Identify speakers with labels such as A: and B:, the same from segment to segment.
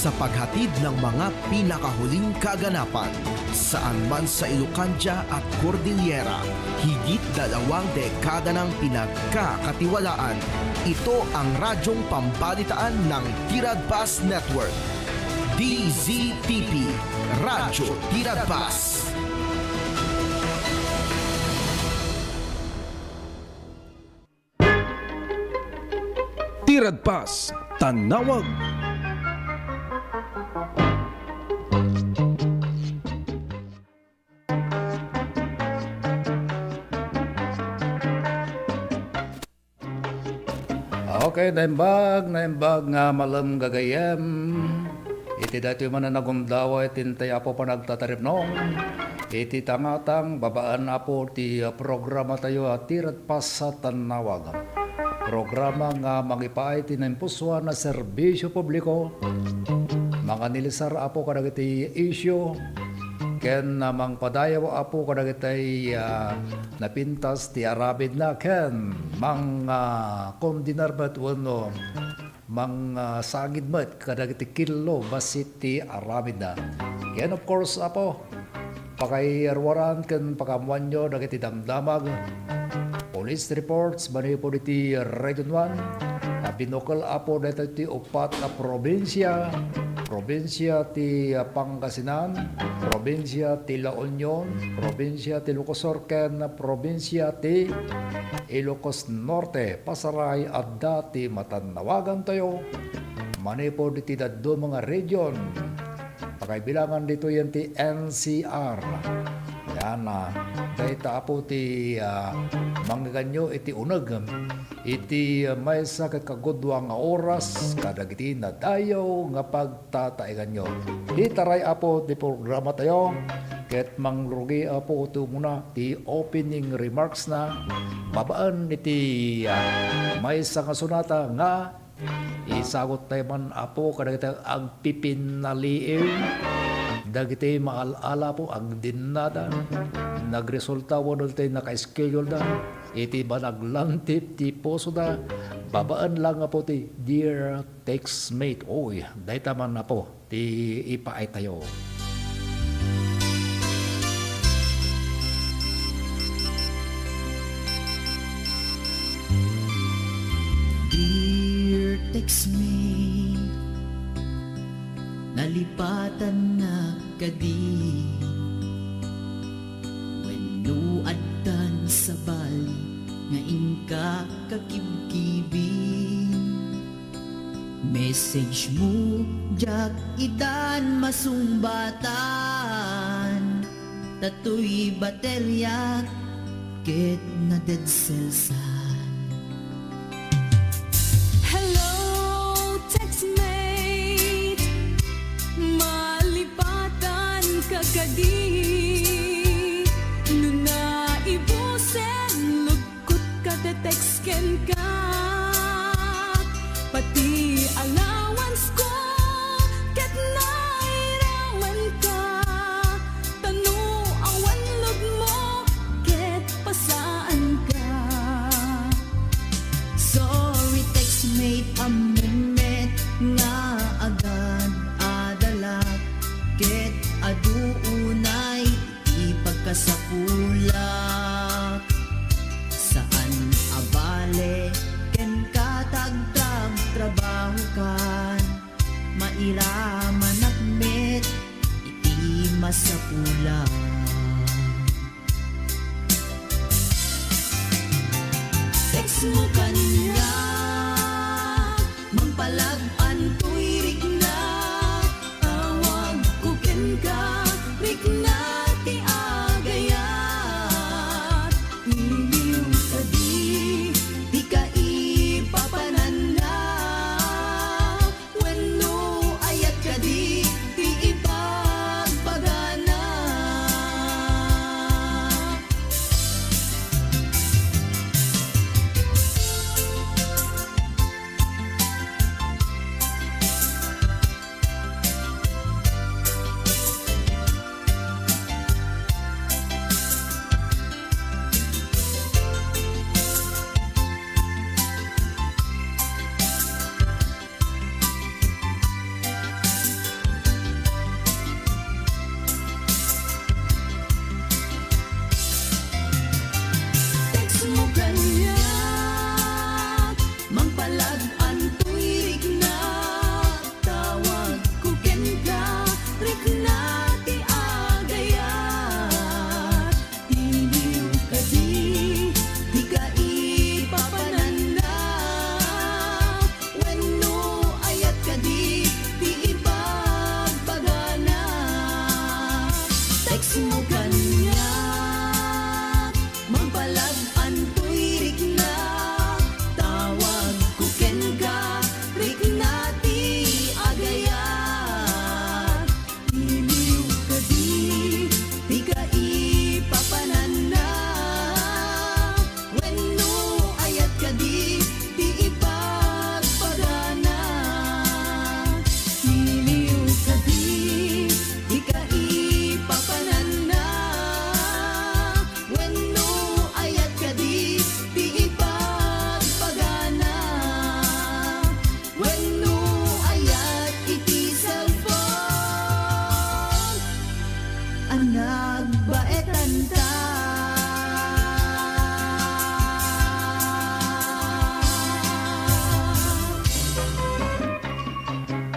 A: sa paghatid ng mga pinakahuling kaganapan saan man sa Ilocandia at Cordillera. Higit 2 dekada ng pinagkakatiwalaan. Ito ang radyong pambalitaan ng Tirad Bus Network. DZTP RADYO TIRAD Bus. Tirad Bus, Tanawag.
B: Okay, naimbag nga malam gagayem. Iti dati man na nagumdawa itintay apo pa nagtatarip nung. Iti tangatang babaan apo ti programa tayo at Tirad Bus sa Tanawag. Programa nga magipaay tinampuswa na serbisyo publiko. Mga nilisar apo kadagiti issue. Ken namang padayaw apo kadagitay napintas ti arabid na ken mga kondinar bat wano mga sagid mat kadagiti kilo basit ti arabid na. Ken of course apo pakayarwaran ken pakamuanyo dagiti damdamag police reports bani po ti Region 1 binokal apo dito ti upat na probinsya ti Pangasinan, probinsya ti La Union, probinsya ti Ilocos ken probinsya ti Ilocos Norte, Pasaray at dati matanawagan tayo. Manipod ti daddo mga region. Pakaibilangan dito yan ti NCR. Yan na. Dahil tapo ti mangganyo iti unag. Iti may sakit kagudwa nga oras kadagiti na tayo nga pagtataigan nyo. Itaray apo ti programa tayo. Ket mangrugi apo ito muna ti opening remarks na babaan iti may nga sunata nga isagot tayo man apo kadagiti ang pipinaliin. Dagiti maalala po ang dinada nagresulta wano tayo naka-schedule na iti ba naglantip ti poso na babaan lang po ti dear textmate. Oy, dahi taman na po ti ipaay tayo.
C: Dear textmate, nalipatan na kadi wenno addan sa bali nga ingka kakibkibin. Message mo jak idan masumbatan tatoy baterya ket na dead cells.
D: Kagadi nuna ibusen lugkot ka detexken ka pati allowance ko ket nairaman ka tanu awan log mo ket pasaan ka. Sorry textmate amumet nga agad adalak ket aduunay ipagkasapulak saan abale ken katagtag trabaho kan mairaman akmet iti masapulak. Text mo kanya magpalagpan tuirik na awag kuken ka rik na ti agayat iliw kadi di ka ipapanan na wenno ayat kadi ti ipagpagana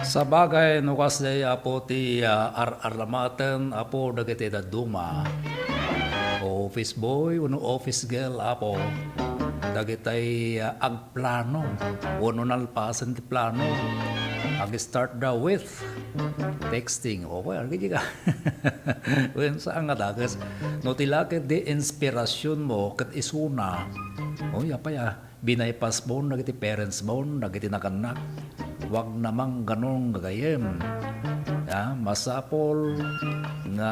B: Sa bagay, nukas day apo ti arlamaten apo dagiti da duma. Office boy, uno office girl apo. Dagitay agplano. Uno nalpasan ti plano. Ag-start daw with texting. O well, gigi ka. When saan nga dagas. No tilakit di inspirasyon mo kat isuna. O yapa ya. Binaypas mo, nagiti parents mo, nagiti nakanak. Wag namang ganong gagayem. Ya, masapol nga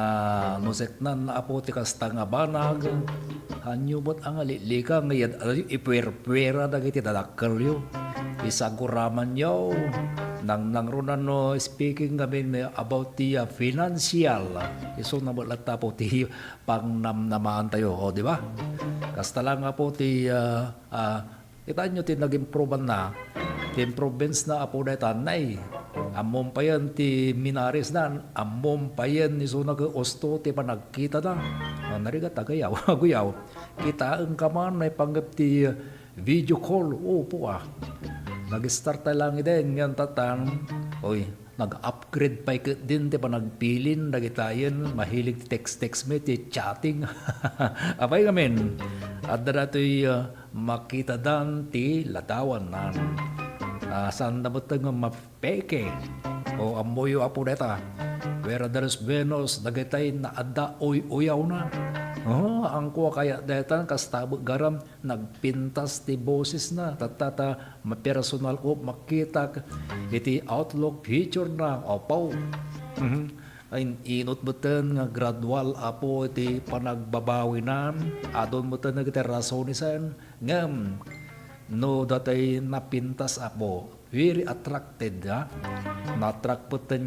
B: nuseknan na apo ti kasta nga banag. Hanyo mo't ang alilika ngayon ipuwer-puwera dagiti dadakkel yo. Isaguraman yo. Nang runan no speaking kami about the financial. Iso na balat po ti pangnamnamaan tayo. O, di ba? Kasta lang nga po ti kita nyo ti nag-improve na. Ti improvements na apo na tanay. Amom pa yan ti minaris na. Amom pa yan iso nag-osto ti panagkita na. Nariga tagayaw. Aguyaw. Kita ang kaman na ipanggap ti video call. Opo Nag-start tayo lang din yan tatan. Oy, nag-upgrade pa din ti pa nagpilin, nagitayin, mahilig text-text me, ti chatting. Apay kamin. At darato'y makita dan ti latawan nan. Saan na nga mapeke? O amoyo apo neta. Wera daros benos, nagitay na adda uyaw na. Ang kuha kaya detan kastabot garam nagpintas ti boses na tatata mapersonal ko makita iti outlook feature na opaw. Ay inot beten nga gradual apo iti panagbabawi na adon mo ten nagiti rasonisan ngem no datay napintas apo very attracted na-attract po ten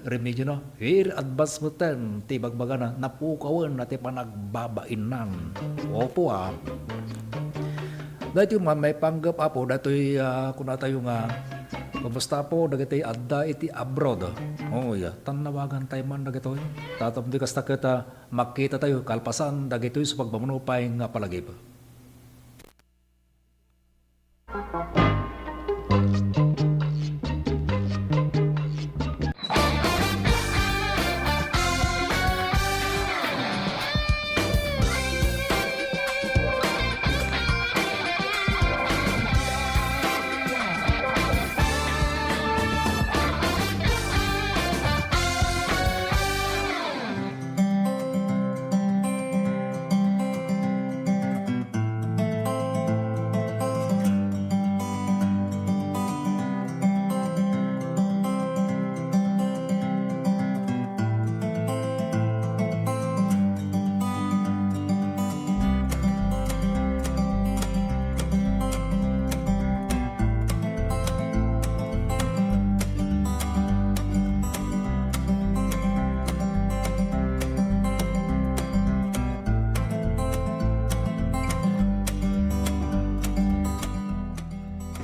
B: remedyo na very advanced po ten ti bagbaga na napukawan na ti panagbabain nan opo dahil yung may panggap apo dato'y kung tayo nga kumusta po dagito'y adda iti abroad tanawagan tayo man dagito'y tatamdi kasta kita makita tayo kalpasan dagito'y sa pagmamunupay nga palagip.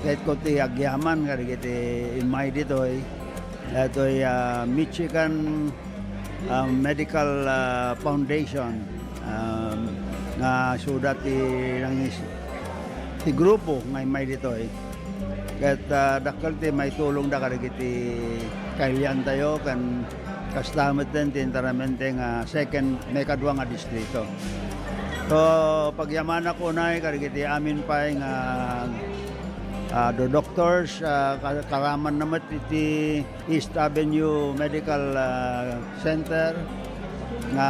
E: Kahit ko ti agyaman kari kiti imay ditoy datoy Michigan Medical Foundation nga sudat ti grupo nga imay ditoy ket dakkel ti may tulong da kari kiti kailan tayo kan kastamet din ti enteramente nga second may kadwa nga distrito. So pagyaman ako na kari kiti amin pa nga the doctors karaman naman iti East Avenue Medical Center nga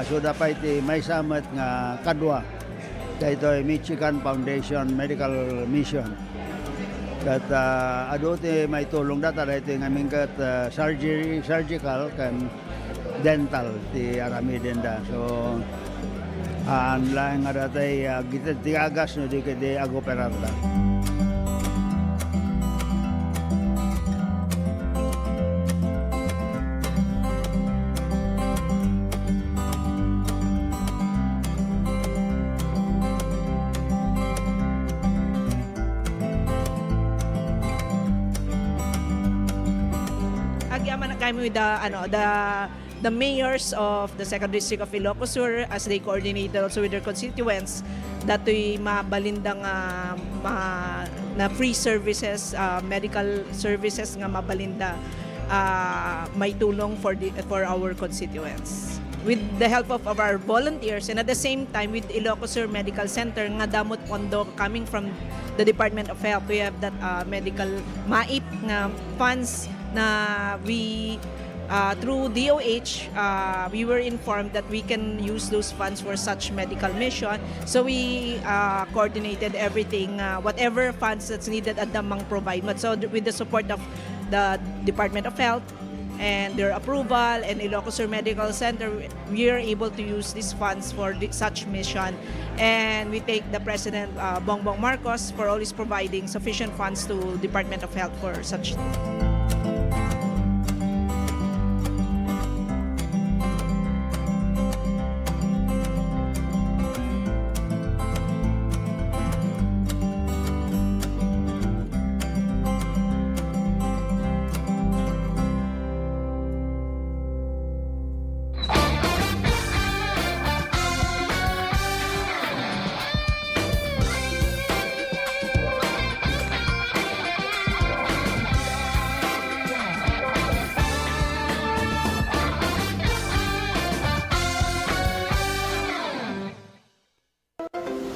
E: suda pa iti may samet nga kadwa daytoy Michigan Foundation Medical Mission kat adu ti may tulong data daytoy ngamin kat surgical kan dental ti aramiden da so lang nga datay gitid ti agas no di kadi agoperar da.
F: With the mayors of the second district of Ilocos Sur as they coordinated also with their constituents dato'y mabalindang na free services, medical services nga mabalinda may tulong for our constituents. With the help of our volunteers and at the same time with Ilocos Sur Medical Center nga damot pondo coming from the Department of Health, we have that medical MAIP nga funds na we through DOH, we were informed that we can use those funds for such medical mission. So we coordinated everything, whatever funds that's needed at Damang provide. But so with the support of the Department of Health and their approval and Ilocos Sur Medical Center, we are able to use these funds for such mission. And we take the President Bongbong Marcos for always providing sufficient funds to Department of Health for such.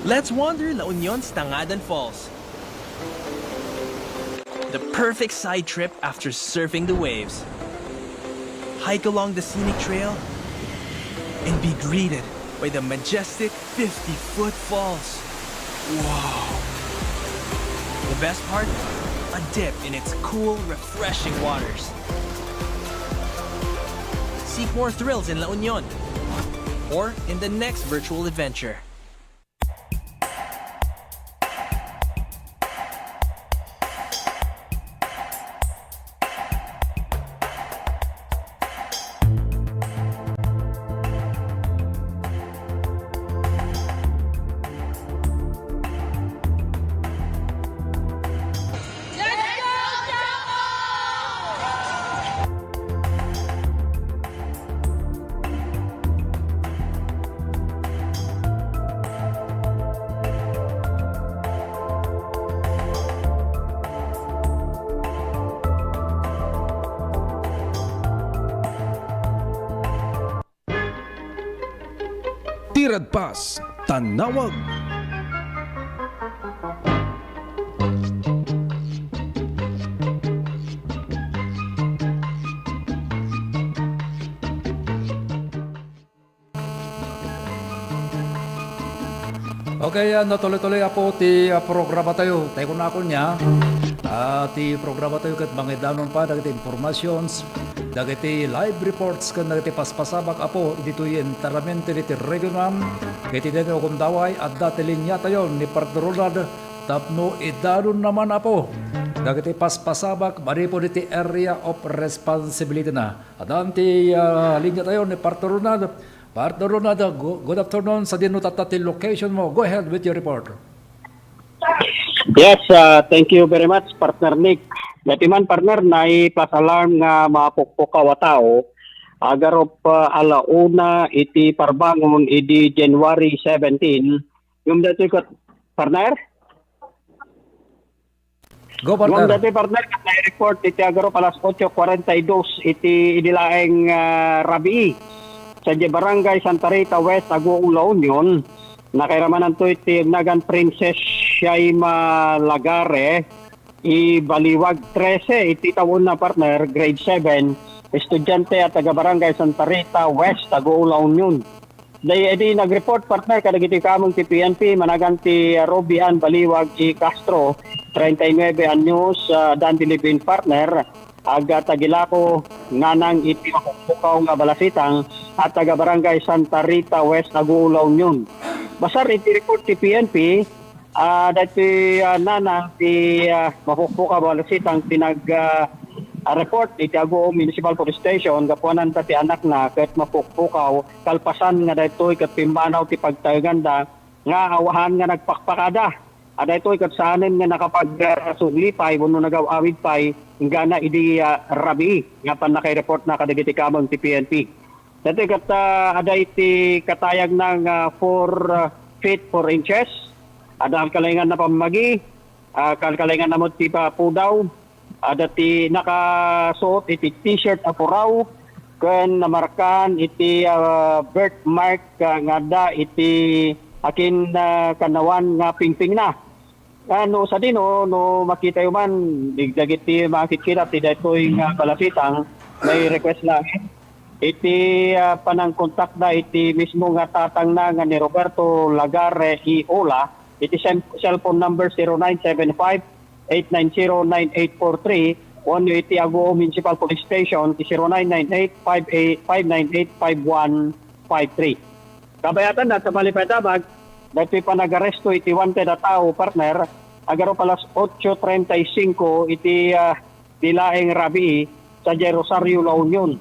G: Let's wander La Union's Tangadan Falls. The perfect side trip after surfing the waves. Hike along the scenic trail and be greeted by the majestic 50-foot falls. Wow! The best part? A dip in its cool, refreshing waters. Seek more thrills in La Union or in the next virtual adventure.
A: Tirad Pass, Tanawag.
B: Okay, natuloy-tuloy po ti programa tayo. Tayo na ako niya. Ti programa tayo kat mangidanon pa dagiti informations, dagiti live reports kan dagiti paspasabak apo dito enteramente diti regional kiti dito kung daway at dati linya tayo ni Partner Ronald tapno idanon naman apo dagiti paspasabak bari po diti area of responsibility na adanti linya tayo ni Partner Ronald. Partner Ronald, good afternoon sa dinutatatil location mo. Go ahead with your report.
H: Yes, thank you very much, Partner Nick. Gatiman, partner, na plus alarm nga mapukpukaw tao. Agarop alauna iti parbangon iti January 17. Yung dati ko, partner?
B: Go,
H: Yung
B: partner.
H: dati, partner, na report iti agarop alas 8:42 iti idilaeng rabi. Sa Barangay Santa Rita West, Aguulaw Union. Nakairamanan to iti Nagan Princess Shaima Lagare, Baliwag 13, iti taon na partner, grade 7, estudyante at taga-barangay Santa Rita West, Aguulaw Union. Edi nag-report partner, kadagiti kamong ti PNP, managan ti Robian Baliwag Castro, 39 anyos, dandilibin partner, aga tagilako nanang iti makukukaw nga balasitang at taga-barangay Santa Rita West, Aguulaw Union. Basar iti report ti PNP, dati nanang ti makukukaw balasitang report iti Aguo Municipal Police Station gapuanan ta ti anak na ket mapukpukaw kalpasan nga daytoy ket pimbanaw ti pagtayaganda nga awahan nga nagpakpakada. Daytoy ket saanen nga nakapagsulipay wenno nagawawid pay ingana idi rabi nga pan nakay-report na kadagiti kamong ti PNP. Dati ket aday ti katayag ng 4 feet 4 inches. Ada ang kalingan na pamagi, kalkalingan na mo ti Pudaw, Dati nakasuot iti t-shirt apo raw ken namarkan iti birthmark nga da iti akin kanawan nga pingping na. Ano sa dino no makita yo man digdagiti makikita ti daytoy nga kalapitang may request lang iti panang kontak da iti mismo nga tatang na nga ni Roberto Lagare Iola iti cellphone number 0975-890-9843 on iti Aguo Municipal Police Station iti 0998-598-5153. Kabayatan na sa Malipay-Dabag dati pa nag-aresto iti wanted na tao partner agaro palas 8:35 iti dilaeng Rabi sa Rosario La Union.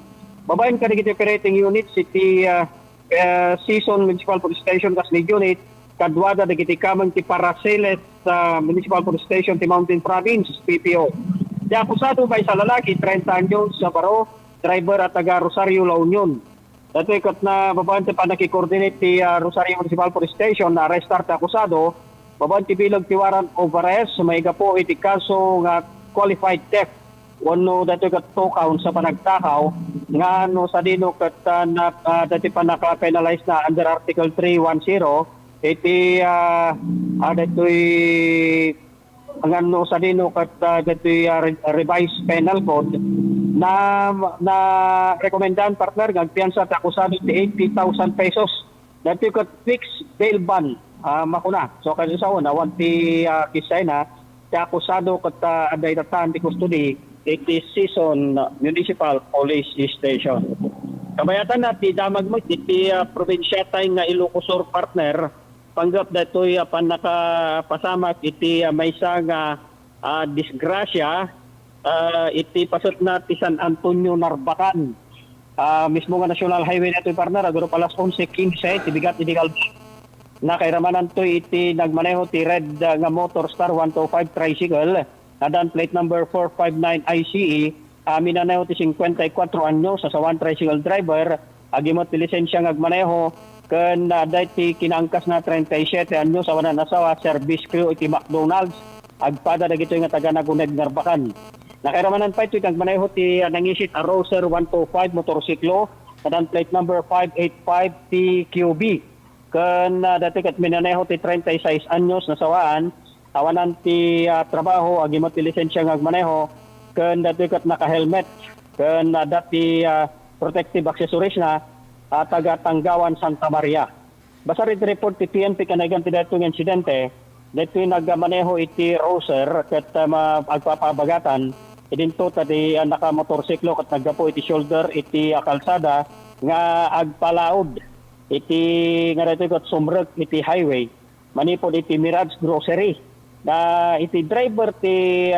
H: Babayan ka iti operating units iti Season Municipal Police Station kasni unit kadwada dagiti kamang ti Paraceles sa Municipal Police Station ti Mountain Province PPO. Di akusado ba isa lalaki 30 anyos sa baro driver at taga Rosario La Union. Dato ikot na babayan ti panaki-coordinate ti Rosario Municipal Police Station na arrestar ti akusado babayan ti bilang ti warrant of arrest maiga po iti kaso nga qualified theft wano dato ikot 2 counts sa panagtakaw nga ano sa dino kat dati pa naka-penalize na under Article 310 iti dato'y ang ano sa dino kat dato'y revised penal code na rekomendahan partner ng piyansa at akusado ti 80,000 pesos. Dati kat fixed bail ban makuna. So kasi sa una, wanti kisay na ti akusado kat aday tatan ti custody iti Season Municipal Police Station. Kabayatan na ti damag mo iti probinsya tayo nga Ilocosur partner panggap dato'y panakapasamak iti maysa nga disgrasya iti pasot na ti San Antonio Narbacan. Mismo nga National Highway na ito'y partner, aguro palas 11:15, tibigat illegal na kairamanan to iti nagmaneho ti red nga motor star 125 tricycle, nadan plate number 459 ICE, minaneho ti 54 anyo sa sawan tricycle driver, agimot ti lisensya ngagmaneho, ken dati kinangkas na 37 anyo sa wanan asawa, service crew iti McDonald's, agpada dagito nga taga Naguneg Narbacan. Nakairamanan pa ito kang maneho ti nangisit a Roser 125 motorsiklo kadan plate number 585 TQB. Kan dati kat minaneho ti 36 anyos na sawaan awanan ti trabaho agimot ti lisensya nga maneho kan dati kat naka-helmet kan dati protective accessories na taga Tanggawan Santa Maria. Basta rin report ti PNP kanagan ti datong insidente dito nagmaneho iti Roser kat agpapabagatan idinto tadi naka-motorsiklo kat naggapo iti shoulder iti kalsada nga agpalaod iti nga dito kat sumrek iti highway manipod iti Mirage Grocery na iti driver ti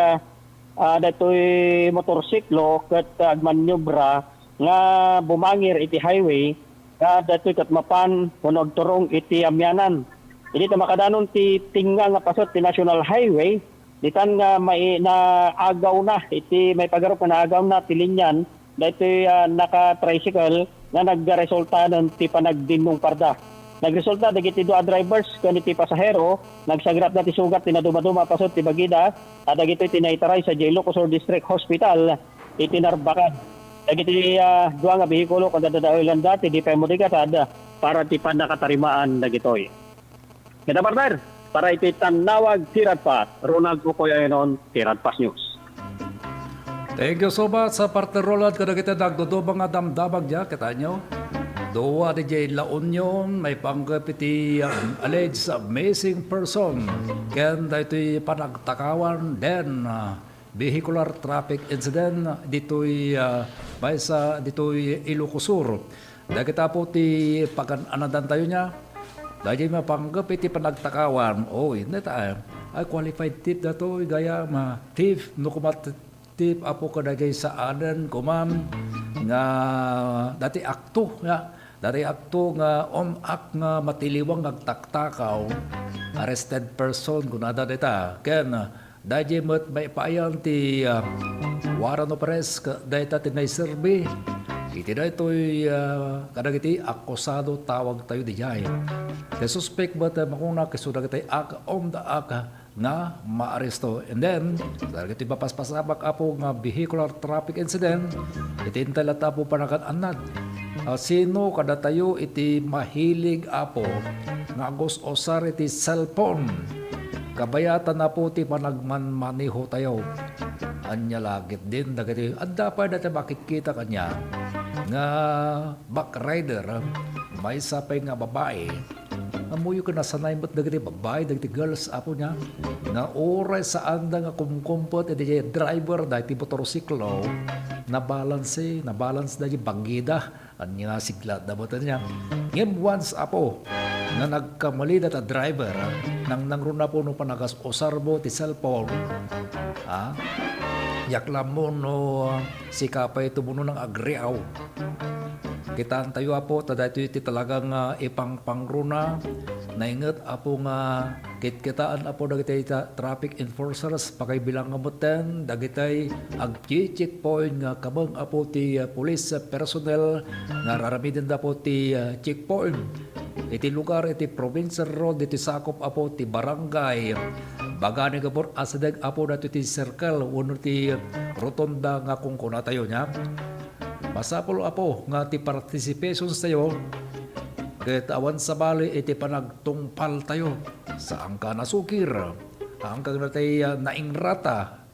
H: dato'y motorsiklo kat agmanyobra nga bumangir iti highway nga dato'y kat mapan kunog turong iti amyanan. Hindi ta makadanon ti tinga nga pasot ti National Highway ditan nga may naagaw na iti may pagarop na naagaw na ti linyan daytoy naka-tricycle nga nagresulta ng ti panagdinmong parda. Nagresulta dagiti dua drivers ken iti pasahero nagsagrat na ti sugat ti naduma-duma pasot ti bagida at dagiti tinaitaray sa Ilocosur District Hospital iti Narbacan. Dagiti dua nga behikulo ken dadadaolan dati di pa modigatad para ti panakatarimaan dagitoy. Kita partner, para iti tanawag Tirad Pas, Ronald Ukoy Ayonon, Tirad Pas News.
B: Thank you so much sa partner Roland kada kita nagdudubang nga damdamag dya kita nyo. Doa di La Union may panggap iti alleged missing person. Ken dito'y panagtakawan then vehicular traffic incident dito'y may sa dito'y Ilocosur. Dagita po ti pag-anadan tayo niya. Dahil mapanggap iti panagtakawan, hindi tayo. Ay qualified tip na to, gaya thief, no kumat tip apo ka dagay sa adan, kumam, nga dati akto, nga on-act nga matiliwang nagtaktakaw, arrested person, kunada dita. Ken, dahil may paayang ti warrant of arrest, dahil tinay survey, iti na ito'y kadagiti akusado tawag tayo di jay. The suspect ba makuna kisuda kitay on the nga maaresto. And then, dahil ito papaspasabak apo nga vehicular traffic incident, itintala tapo panakan anad. Sino kada tayo iti mahilig apo nga agos osar iti cellphone. Kabayatan na po ti panagmanmaniho tayo. Anya lagit din dagiti adda pa dati makikita kanya nga backrider may sapay nga babae. Amuyo ka nasanay mo't dagiti babae dagiti girls apo niya nga oray sa anda nga kumkumpot iti driver dagiti motorsiklo na balance dagiti banggida anya siglat na mo niya. Ngayon once apo nga nagkamali data driver nang nangruna po no panagas osarbo ti cellphone yaklam mo no si kapay tumuno ng agriaw kitaan tayo apo tada ito talagang ipangpangruna naingat apo nga kitkitaan apo dagitay traffic enforcers pakay bilang ngamutan dagitay ag-checkpoint nga kabang apo ti police personnel nga raramidin da po ti checkpoint iti lugar iti provincial road iti sakop apo ti barangay bagani gabor asadeg apo dato ti circle uno ti rotonda nga kung kuna tayo nya masapol apo nga ti participations tayo ket awan sa bali iti panagtungpal tayo sa angka nasukir angka natay naingrata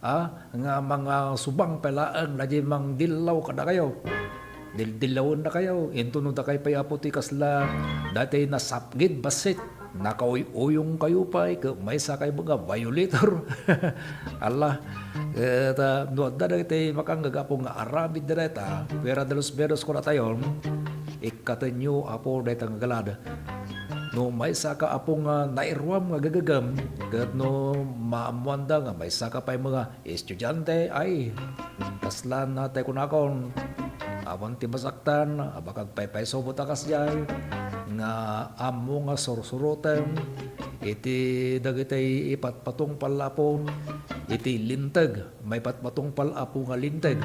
B: nga mga subang pelaan na di mang dilaw kada kayo dilawon na kayo intunod na kayo pa apo ti kasla dati nasapgid basit nakauy-uyong kayo pa may sa kayo mga violator Allah no da dati makanggagapo nga aramid data pera de los beros ko na tayo ikatanyo apo dati nga galada no may saka apo nga nairwam nga gagagam kat no maamuanda nga may saka pa mga estudyante ay kaslan na tayo kunakon awan ti masaktan abakag paypayso butakas jay nga amo nga sursurutem iti dagitay ipatpatong palapon iti linteg may patpatong palapo nga linteg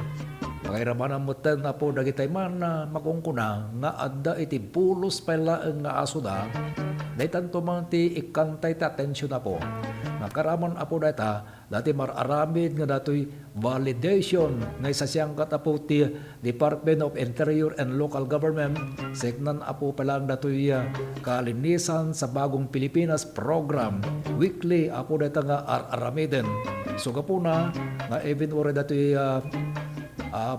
B: pakiraman mo ten apo dagitay man makungkuna nga adda iti pulos pala nga aso da daytan to man ti ikantay ta atensyon apo nakaraman apo dati mararamid nga datoy validation nga isa siyang katapo ti Department of Interior and Local Government seknan apo palang datoy kalinisan sa bagong Pilipinas program weekly apo data nga aramiden so kapuna nga even ore datoy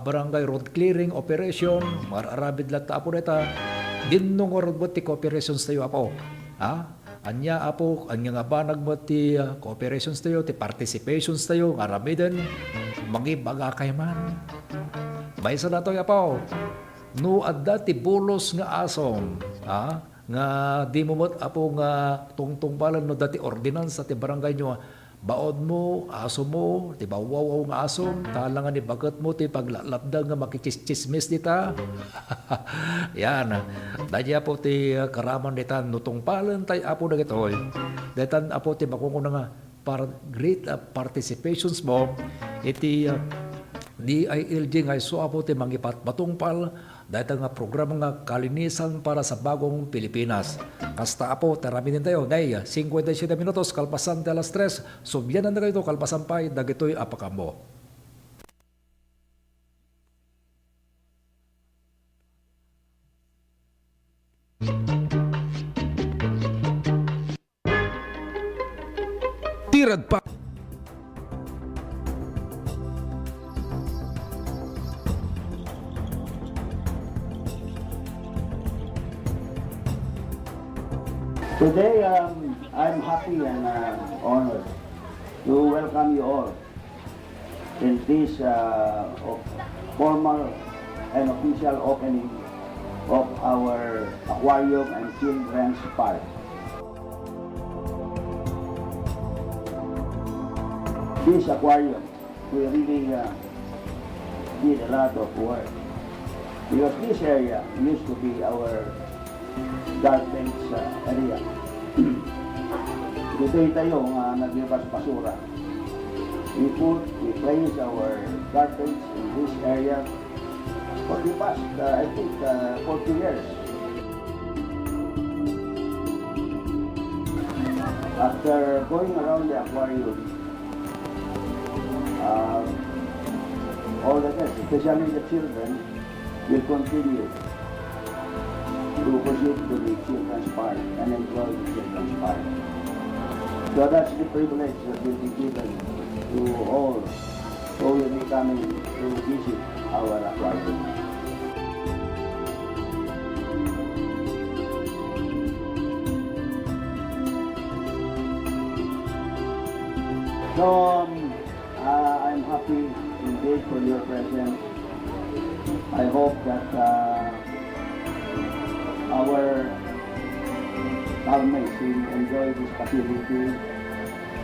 B: barangay road clearing operation mararabid lat apo data dinong robotic operations tayo apo anya apo anya nga ba nagmati cooperations tayo ti participations tayo aramiden magibaga kay man may sa dato apo no adda ti bulos nga asom nga di mo apo nga tungtungpalan no dati ordinance ti barangay nyo baod mo aso mo ti bawawaw nga asom talangan ni bagat mo ti paglalapdag nga makichismis dita yan dahil apo ti karaman dita nutungpalan tay apo na gitoy datan apo ti makunguna nga great participations mo iti DILG nga iso apo ti mangipat matungpal dahil nga programa nga kalinisan para sa bagong Pilipinas. Kasta apo, taraminin tayo. Day, 57 minutos, kalpasan de alas 3. Subyanan na kayo, kalpasan pa, dagitoy apakambo.
A: Tirad pa.
E: Today, I'm happy and honored to welcome you all in this formal and official opening of our aquarium and children's park. This aquarium, we really did a lot of work because this area used to be our garbage area. Dito tayo naglibas basura. We place our garbage in this area for the past, I think, 40 years. After going around the aquarium, all the guests, especially the children, will continue to proceed to the children's park and enjoy the children's park. So that's the privilege that will be given to all who will be coming to visit our aquarium. So I'm happy indeed for your presence. I hope that our housemates will enjoy this facility.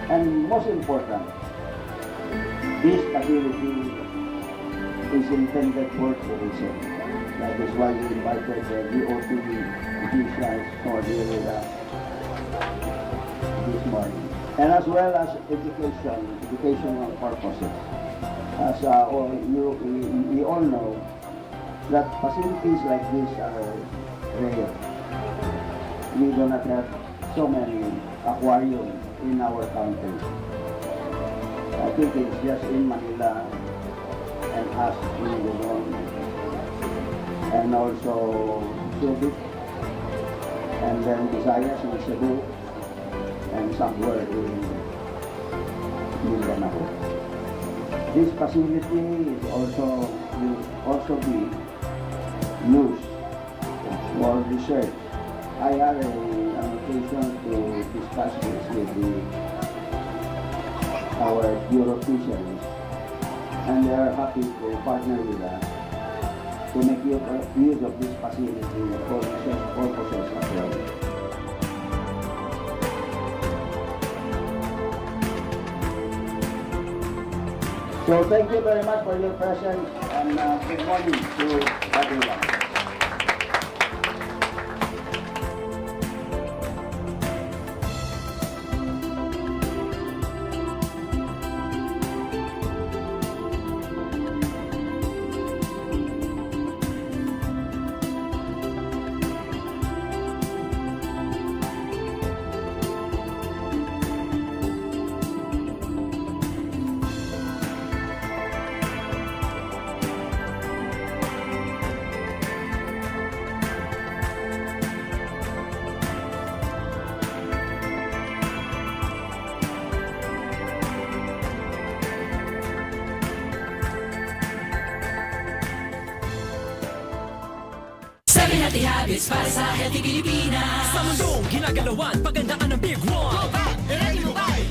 E: And most important, this facility is intended for tourism. That is why we invited the DOT officials for this morning. And as well as educational purposes. As we all know that facilities like this are rare. We do not have so many aquariums in our country. I think it's just in Manila and us in Luzon and also Subic and then Visayas and Cebu and somewhere in Mindanao. This facility will also be used for research. I had an occasion to discuss this with our Bureau officials, and they are happy to partner with us to make use of this facility for research purposes as well. So thank you very much for your presence and good morning to everyone.
D: Healthy habits para sa healthy Pilipinas.
I: Sa mundong ginagalawan, pagandaan ng Big One.
D: Go back, i-ready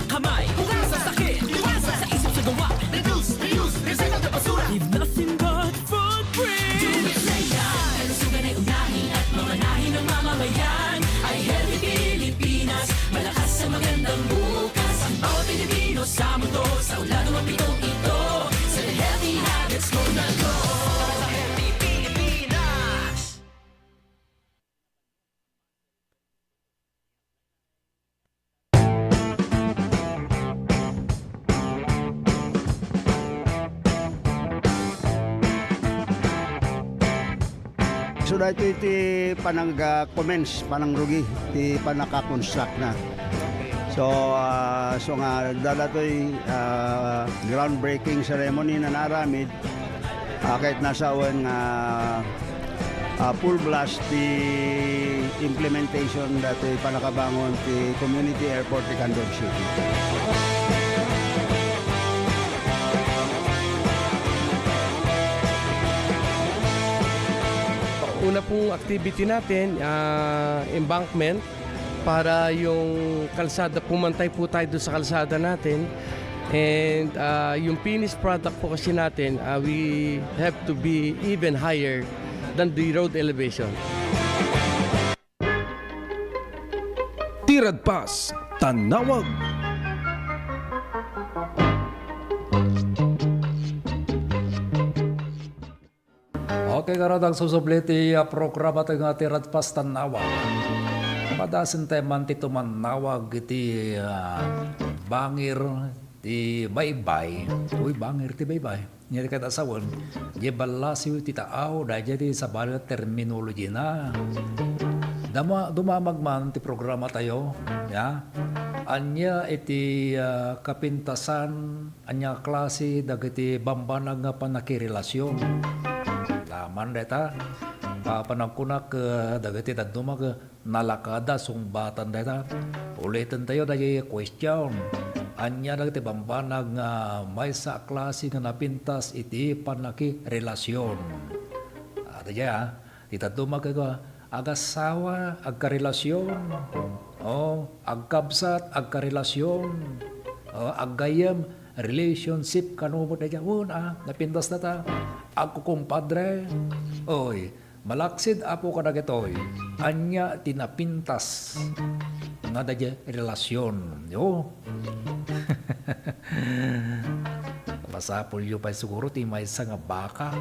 I: Kamay,
D: hugasan,
I: sa sakit,
D: iwasan,
I: sa isip sa gawa.
D: reduce, reuse, recycle na basura.
I: Leave nothing but footprints.
D: Do it na yan. Kalusugan ay unahin at mamanahin ng mamamayan. Ay healthy Pilipinas, malakas sa magandang bukas. Ang bawat Pilipino sa mundo, sa uladong ang pitong ito. Sa healthy habits mo na go. Sa healthy Pilipinas.
E: So dito iti panag-commence, panang-rugi, iti panaka-construct na. So nga dato'y groundbreaking ceremony na naramid kahit nasa awan nga full blast the implementation dato'y panakabangon ti Community Airport ti Candor City.
J: Una pong activity natin, embankment, para yung kalsada, pumantay po tayo doon sa kalsada natin. And yung finished product po kasi natin, we have to be even higher than the road elevation.
A: Tirad Pass, Tanawag.
B: Okay, karadang susubliti programa ito nga Tirad Pass Tanawag. Padasin tayo man tito manawag iti bangir ti baybay. Uy, bangir ti baybay. Nyari ka tasawon. Di balasiw ti taaw dahil di sa bala terminology na. Dumamag man ti programa tayo. Ya. Anya iti kapintasan, anya klase dagiti bambanag nga panakirelasyon. Laman deta, panagkunak dagiti dadumag nalakada sungbatan deta. Ulitin tayo dahil question. Anya dagiti bambanag nga may sa klase nga napintas iti panakirelasyon. Daya, ditadumag ko, agasawa, agkarelasyon. Agkabsat, agkarelasyon. Aggayam, relationship, kanumot na dyan. Napintas na ta. Agkukumpadre. Oy, malaksid apo ka na gitoy. Anya tinapintas. Nga da dyan, relasyon. Masapol yun pa siguro ti may isa nga baka.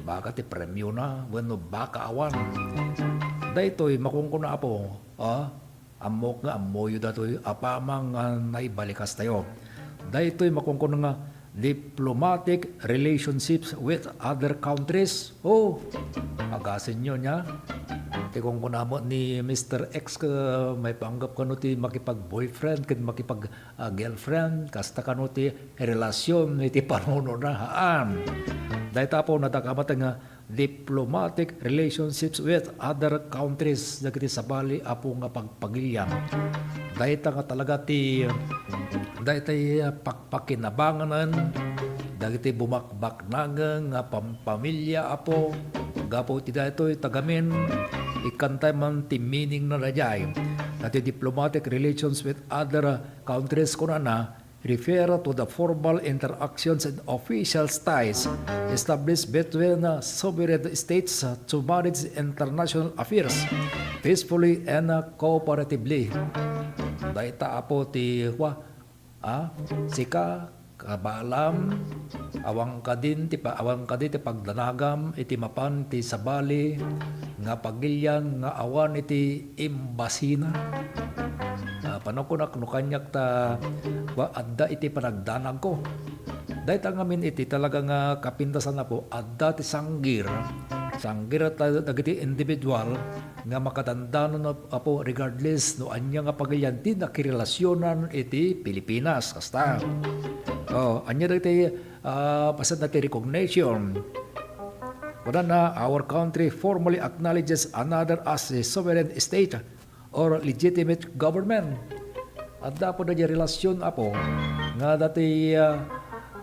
B: Baka ti premyo na. Bueno, baka awan. Daytoy makungkuna apo. Amok nga amoyo datoy. Apamang naibalikas tayo. Daytoy makungkuna nga diplomatic relationships with other countries. Agasin nyo niya. Kung kunamo ni Mr. X may panggap kano ti makipag-boyfriend, ken makipag-girlfriend, kasta kano ti relasyon iti panuno na haan. Dahil tapo natakamat nga diplomatic relationships with other countries dagiti sabali apo nga pagpagilyan. Dahil nga talaga ti pakpakinabanganan dagiti bumakbaknagan nga pamilya apo gapo ti daytoy tagamin ikantay man ti meaning na rajay. Dati diplomatic relations with other countries kunana refer to the formal interactions and official ties established between sovereign states to manage international affairs peacefully and cooperatively. Daita apo ti sika kabalam awang kadin ti pagdanagam iti mapan ti sabali nga pagilyan nga awan iti imbasina. Panakunak no kanyak ta adda iti panagdanag ko. Dahil ngamin iti talaga nga kapintasan na po adda ti sanggir dagiti individual nga makatandanon apo regardless no anya nga pagilyan ti nakirelasyonan iti Pilipinas kasta. Anya dagiti pasad na ti recognition. Wala na our country formally acknowledges another as a sovereign state or legitimate government. At dapat na relasyon apo nga dati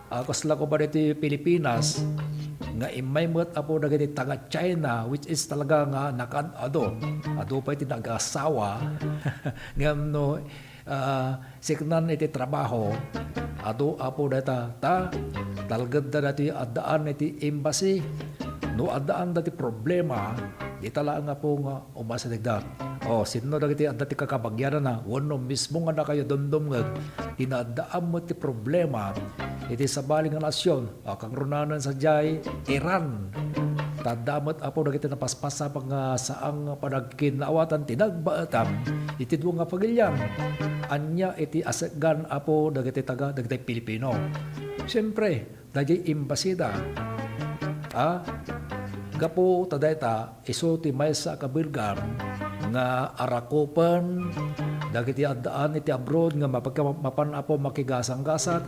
B: kasla ko ba dito Pilipinas nga imaymot apo na ganit taga China which is talaga nga nakadado pa iti nag-asawa nga no siknan iti trabaho ado apo data talgad na dati adaan iti embassy no adaan dati problema di tala nga po nga umasa nagda. Sino dagiti adati kakabagyanan na wano mismo nga na kayo domdom nga tinadaan mo ti problema iti sabaling nga nasyon kang runanan sa jay Iran tadamot apo dagiti napaspasa pag saang panagkinawatan tinagbaetam iti duwa nga pagilyan anya iti asegan apo dagiti taga dagiti Pilipino. Siyempre dagiti imbasida gapo tadayta iso ti maysa kabilgan nga arakopan dagiti addaan iti abroad nga mapan apo makigasang-gasat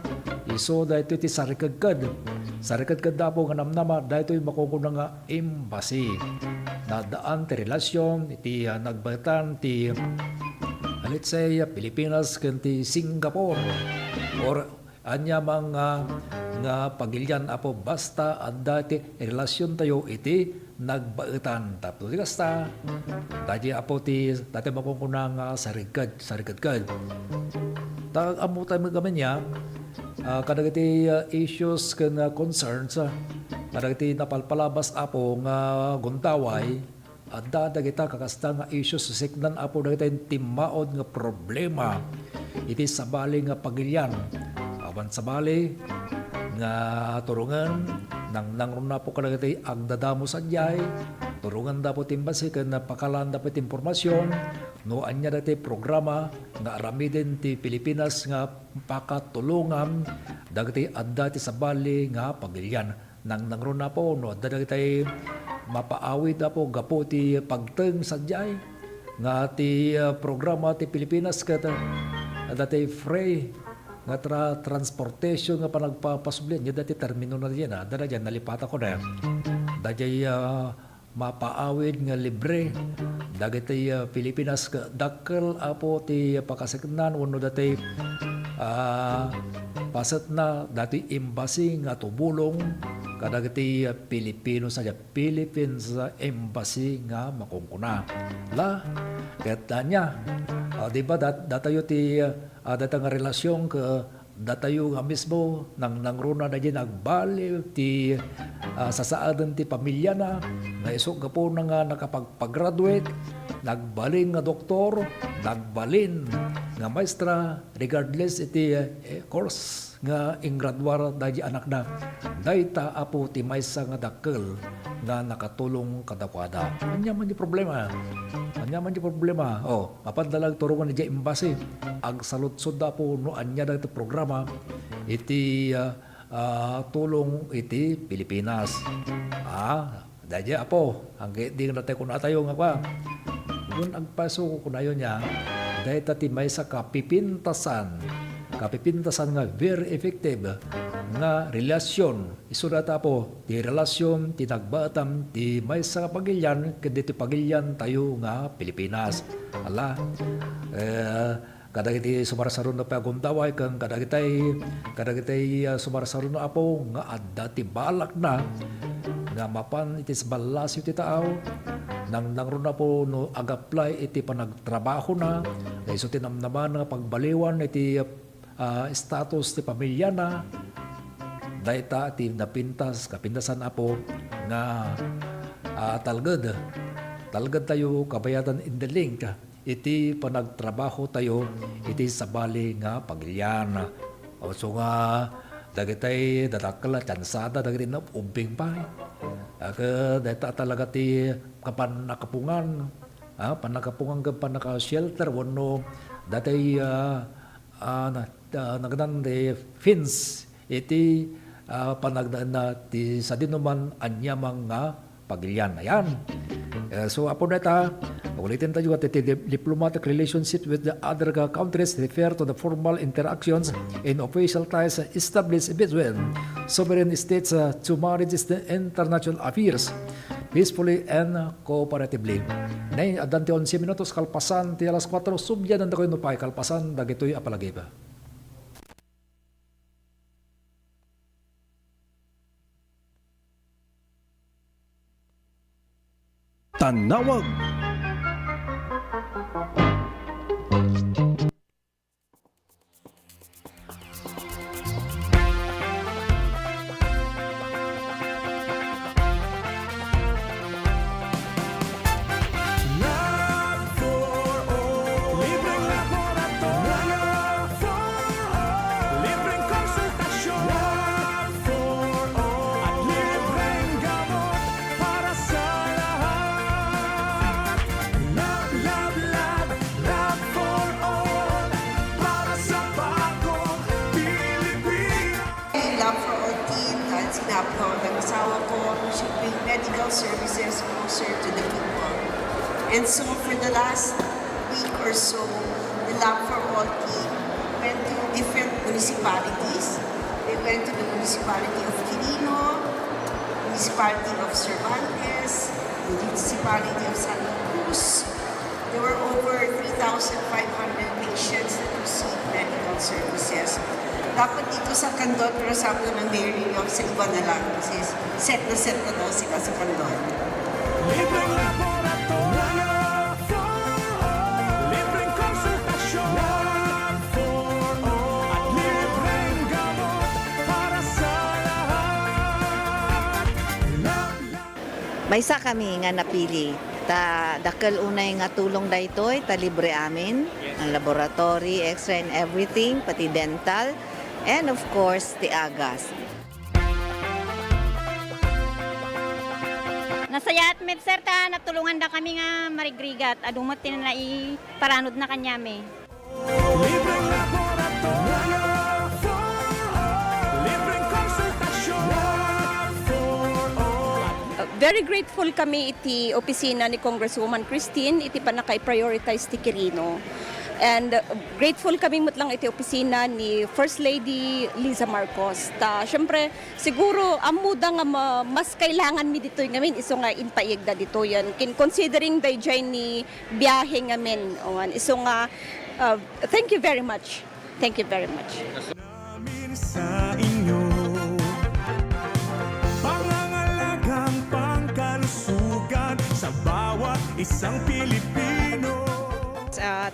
B: iso dayto iti sarikagkad dapo nga namnama dayto makukuna nga embassy nadaan ti relasyon iti nagbatan ti let's say Pilipinas ken ti Singapore or anya mga nga pagilyan apo basta adda ti relasyon tayo iti nagbaetan tapos kasta dati apo ti dati makukuna nga sarigad amo tayo magkamanya kadagiti issues ken concerns kadagiti napalpalabas apo nga guntaway adda dagita kakasta nga issues siknan apo dagiti timmaod nga problema iti sabali nga pagilyan awan sabali nga turungan nang runa po kadagiti agdadamo sadyay turungan dapo timbasi ken napakalan dapat impormasyon no anya dati programa nga aramiden ti Pilipinas nga pakatulungan dagiti adda ti sabali nga pagilyan nang runa po no adda dagiti mapaawit dapo gapo ti pagteng sadyay nga ti programa ti Pilipinas ket dati free nga transportation nga panagpapasublin niya dati termino na diyan dala diyan nalipata ko na dati mapaawid nga libre dagiti Pilipinas dakkel apo ti pakaseknan wenno dati pasat na dati embassy nga tubulong kadagiti Pilipino sa Philippines embassy nga makungkuna la ket niya di ba datayo ti datang relasyon ka datayo nga mismo nang nangruna na dyan nagbali ti sasaadan ti pamilya na isok ka po na nga nakapagpag-graduate nagbalin nga doktor nagbalin nga maestra regardless iti course nga ingradwar dahi anak na dayta apo ti maysa nga dakkel nga nakatulong kadakwada anya man di problema mapandalag turuan ni embassy ag saludsod po no anya da iti programa iti tulong iti Pilipinas dahi apo hangge di na tayo tayo nga pa yun agpaso ko kunayon niya dahil ti maysa kapipintasan nga very effective nga relasyon isurata po ti relasyon ti nagbatam ti maysa nga pagilyan ket ti pagilyan tayo nga Pilipinas kadagiti sumarsaron na pagundaway kang kadagiti sumarsaron na apo nga adda ti balak na nga mapan itis balas iti tao nang ron na po no ag-apply iti panagtrabaho na iso tinamnaman nga pagbaliwan iti status ti pamilya na dayta ti kapintasan apo nga talged tayo kabayadan in the link iti panagtrabaho tayo iti sabali nga pagilyan so nga dagitay datakla tsansada dagiti na umbing pa dayta talaga ti panakapungan panaka-shelter wenno datay nagdan de fins iti panagdaan na ti sa dinuman anyamang nga pagilyan ayan so apo data ulitin tayo at iti diplomatic relationship with the other countries refer to the formal interactions and official ties established between sovereign states to manage international affairs peacefully and cooperatively. Nay adante 11 minutos kalpasan ti alas 4 subyan nanda koy no pay kalpasan dagitoy apalagi ba.
A: Tanawag.
K: Services closer to the people. And so for the last week or so, the Lab for All team went to different municipalities. They went to the municipality of Quirino, municipality of Cervantes, the municipality of Santa Cruz. There were over 3,500 patients that received medical services. Dapat dito sa Candon, pero sabi ko ng Mayor New York, sa iba na lang. Kasi set na daw sila sa Candon.
I: Libreng laboratorio libreng konsultasyon at libreng gamot para sa lahat.
L: Maysa kami nga napili. Dakkel unay nga tulong daytoy, ta libre amin. Ang laboratory, x-ray and everything, pati dental. And of course, the agas.
M: Nasaya at medser ta, natulungan da kami nga marigrigat. Adumot na paranod na kanyami.
I: Libreng laboratorio libreng konsultasyon
N: Very grateful kami iti opisina ni Congresswoman Christine iti pa naka-prioritize ti Quirino. And grateful kami mutlang iti opisina ni First Lady Liza Marcos. Syempre, siguro amuda nga mas kailangan mi dito ngamin iso nga inpaig da dito yan. Considering the journey biyahe ngamin. Iso nga, thank you very much. Thank you very much.
I: Namin sa inyo pangangalagang pangkalusugan sa bawat isang Pilipino.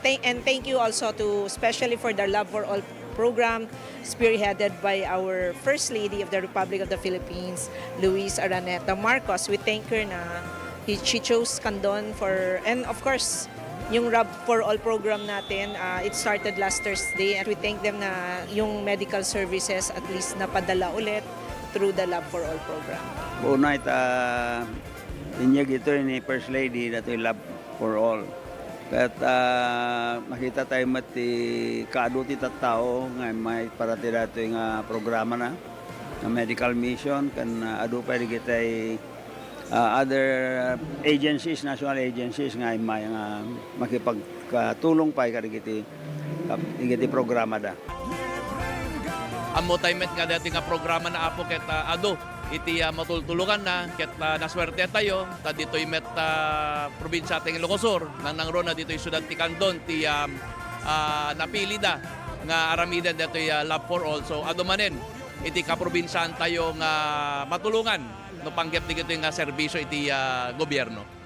F: And thank you also to especially for the Love for All program spearheaded by our First Lady of the Republic of the Philippines, Luis Araneta Marcos. We thank her na she chose Candon for, and of course, yung Love for All program natin, it started last Thursday, and we thank them na yung medical services at least napadala ulit through the Love for All program.
E: Unay inyag ito ni First Lady dato yung Love for All. Kat makita tayo mati kaduti tattao nga may parati dato yung programa na medical mission kan adu pa kita other agencies, national agencies nga may makipagtulong pa kadi kiti programa da.
O: Amo tayo met nga dati nga programa na apo ket adu iti matultulukan na ket naswerte tayo ta ditoy met probinsya ting Ilocosur nang rona ditoy syudad ti Candon ti napili da nga aramidan ditoy Love for All. So adu manen iti kaprobinsyan tayo nga matulungan no panggep ti kitoy nga serbisyo iti gobyerno.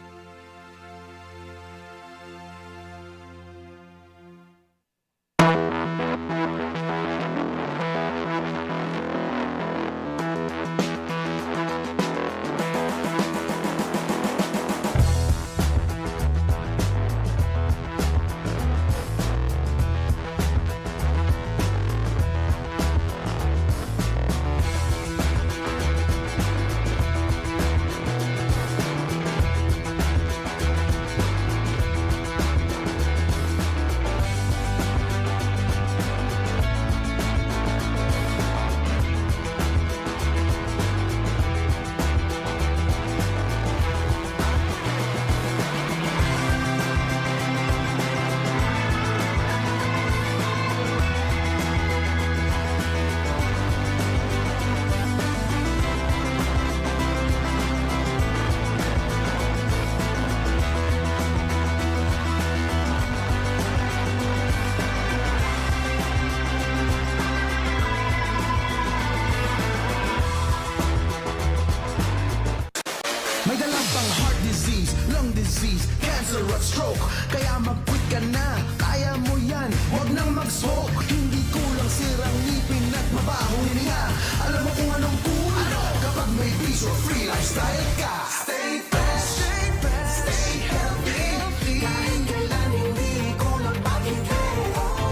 A: May dalang pang heart disease, lung disease, cancer at stroke. Kaya mag-quit ka na, kaya mo yan, huwag nang mag-smoke. Hindi kulang sirang ngipin at mabahong hininga. Alam mo kung anong kulang kapag may peace or free lifestyle ka. Stay fresh, stay fresh, stay healthy. Kahit kailan hindi kulang bakit kayo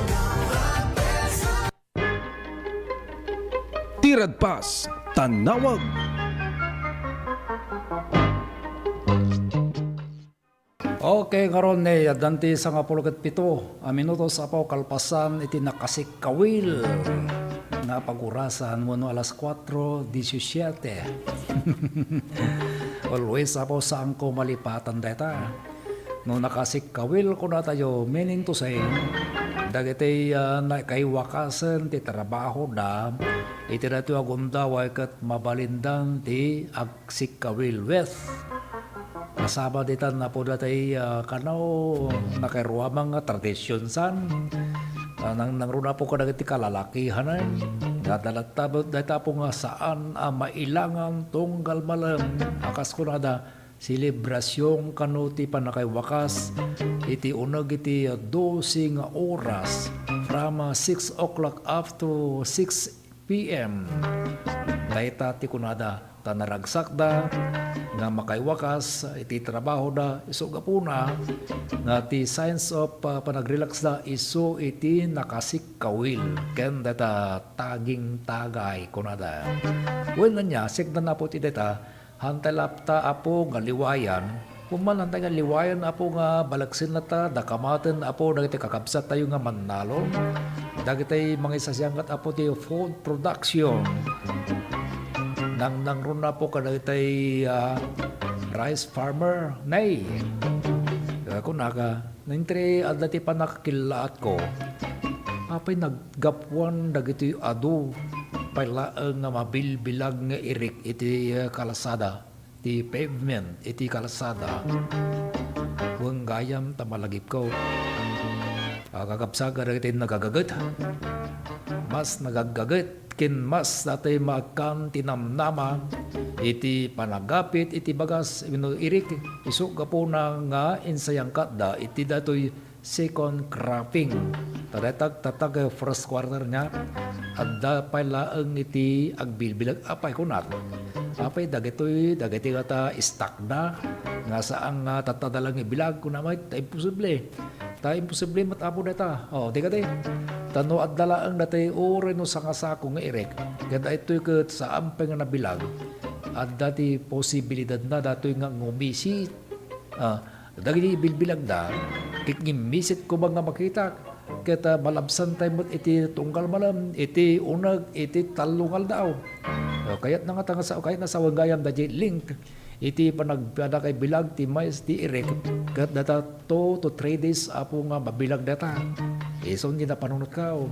A: the best.
P: Tirad Pass, Tanawag.
B: Okay, karon ni adanti sa nga 17 minutos apaw kalpasan iti nakasik kawil nga pagurasan mo no alas 4:17. Always apaw sa angko malipatan data. No nakasik kawil ko na tayo meaning to say dagiti na kay wakasen ti trabaho da iti datu agundaway ket mabalindan ti agsik kawil with kasama ditan na po datay kanaw nakairuamang tradisyon san nang runa po ka nagiti kalalakihanan nadalat tabot data po nga saan mailangan tunggal malam akas ko nada selebrasyon kanuti pa na kay wakas iti unag iti 12 oras from 6 o'clock up to 6 p.m. Dayta ti kunada tanaragsak da nga makaiwakas iti trabaho da iso gapuna nga ti signs of panagrelax da iso iti nakasik kawil ken data taging tagay kunada when nya sigda na po ti data hantalapta apo nga liwayan kuman ang nga liwayan apo nga balaksin na ta dakamaten apo dagiti kakabsat tayo nga mannalon dagiti mga isasyangat apo ti food production nang ron na po kanagitay rice farmer nay Ako naintre at dati pa nakakilaat ko, apay naggapuan dagiti adu, pailaan nga mabilbilag nga irik iti kalasada, iti pavement, iti kalasada. Huwag gayam tamalagip ko. Kakapsaga dagiti nagagagat. Mas nagagagat, kin mas dati makan tinamnama, iti panagapit, iti bagas, irik, isuk ka po na nga insayang katda, iti datoy second cropping. Tatag first quarter niya, at dapay laang iti agbilbilag, apay kunat. Apay dagiti kata istak na, nga saang tatadalang ibilag, kunamay, imposible. Imposible matapo data. Di ka tano at dalaang dati ore no sa kasako nga irek. Ganda ito'y kat sa ampeng na bilag. At dati posibilidad na dato'y nga ngumisit. Dagi bilbilag na, kikimisit ko ba nga makita. Kita malabsan tayo mo't iti tunggal malam, iti unag, iti talungal daw. Kaya't na nga sa kahit nasa wagayam dati link. Iti panagpada kay bilag ti mais ti irek kat data 2 to 3 days apo nga mabilag data. So hindi na panunod ka o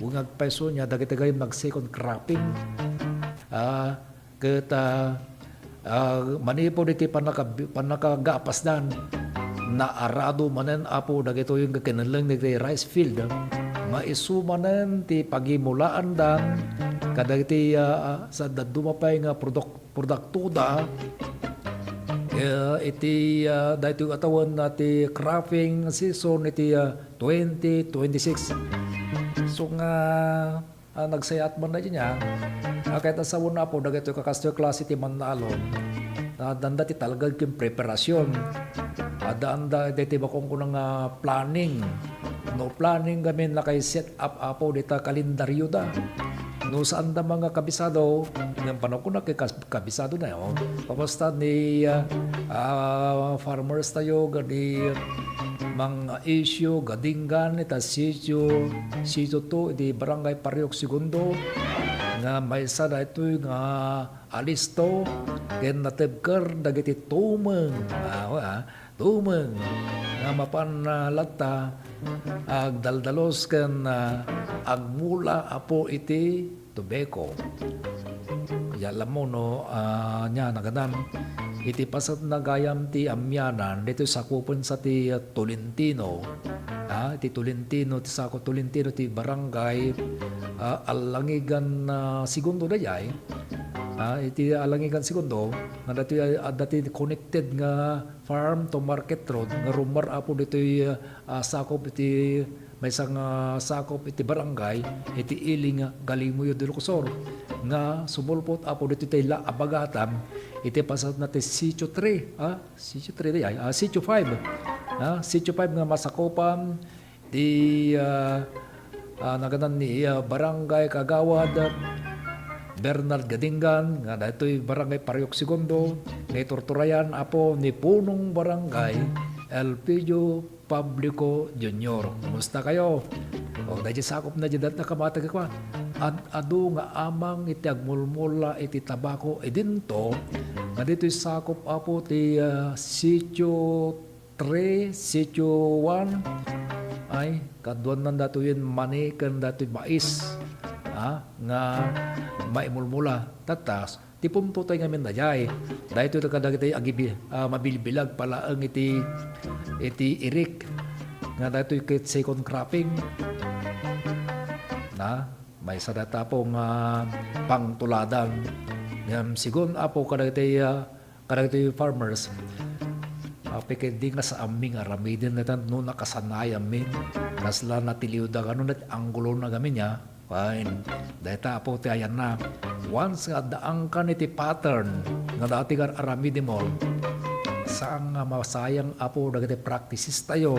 B: ungag peso niya dagiti kayo mag second cropping. Manipo diti panakagapas dan na arado manen apo dagito yung kinalang ni rice field. Maisumanen ti pagimulaan dan kadagiti sa dadumapay nga produktuda iti dahil yung atawan na ti cropping season iti 2026. So nga nagsayat man na niya kahit asawon na po dagito yung kakasto klase ti manalon danda ti talagang yung preparasyon danda diti bakong ko ng planning no planning gamin na kay set up apo dita kalendaryo da. No saan da mga kabisado, ng panahon ko na kabisado na yun. Pamasta ni farmers tayo, gadi mga issue, gadinggan, ita sityo to, di barangay Pariok Segundo, nga may sada ito nga alisto, ken natibkar, dagiti tumeng, nga mapanalata, agdaldalos ken agmula apo iti tobeko. Kaya alam mo no, nya nagadam iti pasat na gayam ti amyanan dito sa kupon sa ti Tolentino. Ti Tolentino, ti Sako Tolentino, ti barangay Alangigan Segundo dayay. Iti Alangigan Segundo nga dati connected nga farm to market road nga rumar apo dito sakop iti may isang sakop iti barangay iti iling galing mo yung Dilocosor nga sumulpot apo dito iti la abagatam iti pasat na ti Sitio 3 Sitio 3 dayay Sitio 5 Sitio 5 nga masakopan di naganan ni barangay Kagawad Bernard Gadingan nga dato'y barangay Pariok Segundo ni Torturayan apo ni punong barangay Elpidio Publico Junior. Kumusta kayo? Dahil sakop na dyan na kamatag ko. Adu nga amang iti agmulmula iti tabako dinto nga dito'y sakop apo ti Sitio 3, Sitio 1 ay kaduan nan dato'y mani kan dato'y mais nga maimulmula tatas tipumto tayo ngamin na jay dahil ito kadagitay agibi mabilbilag pala ang iti irik nga dahil ito second cropping na may sadata pong pangtuladan sigon apo kadagitay farmers pikindi nga sa aming aramidin na no nakasanay amin kasla natiliw da gano'n at anggulo na gamin niya fine. Dahil tapo ti ayan na. Once nga daang ka niti pattern nga dati ka aramidin mo saan nga masayang apo dagiti practices tayo.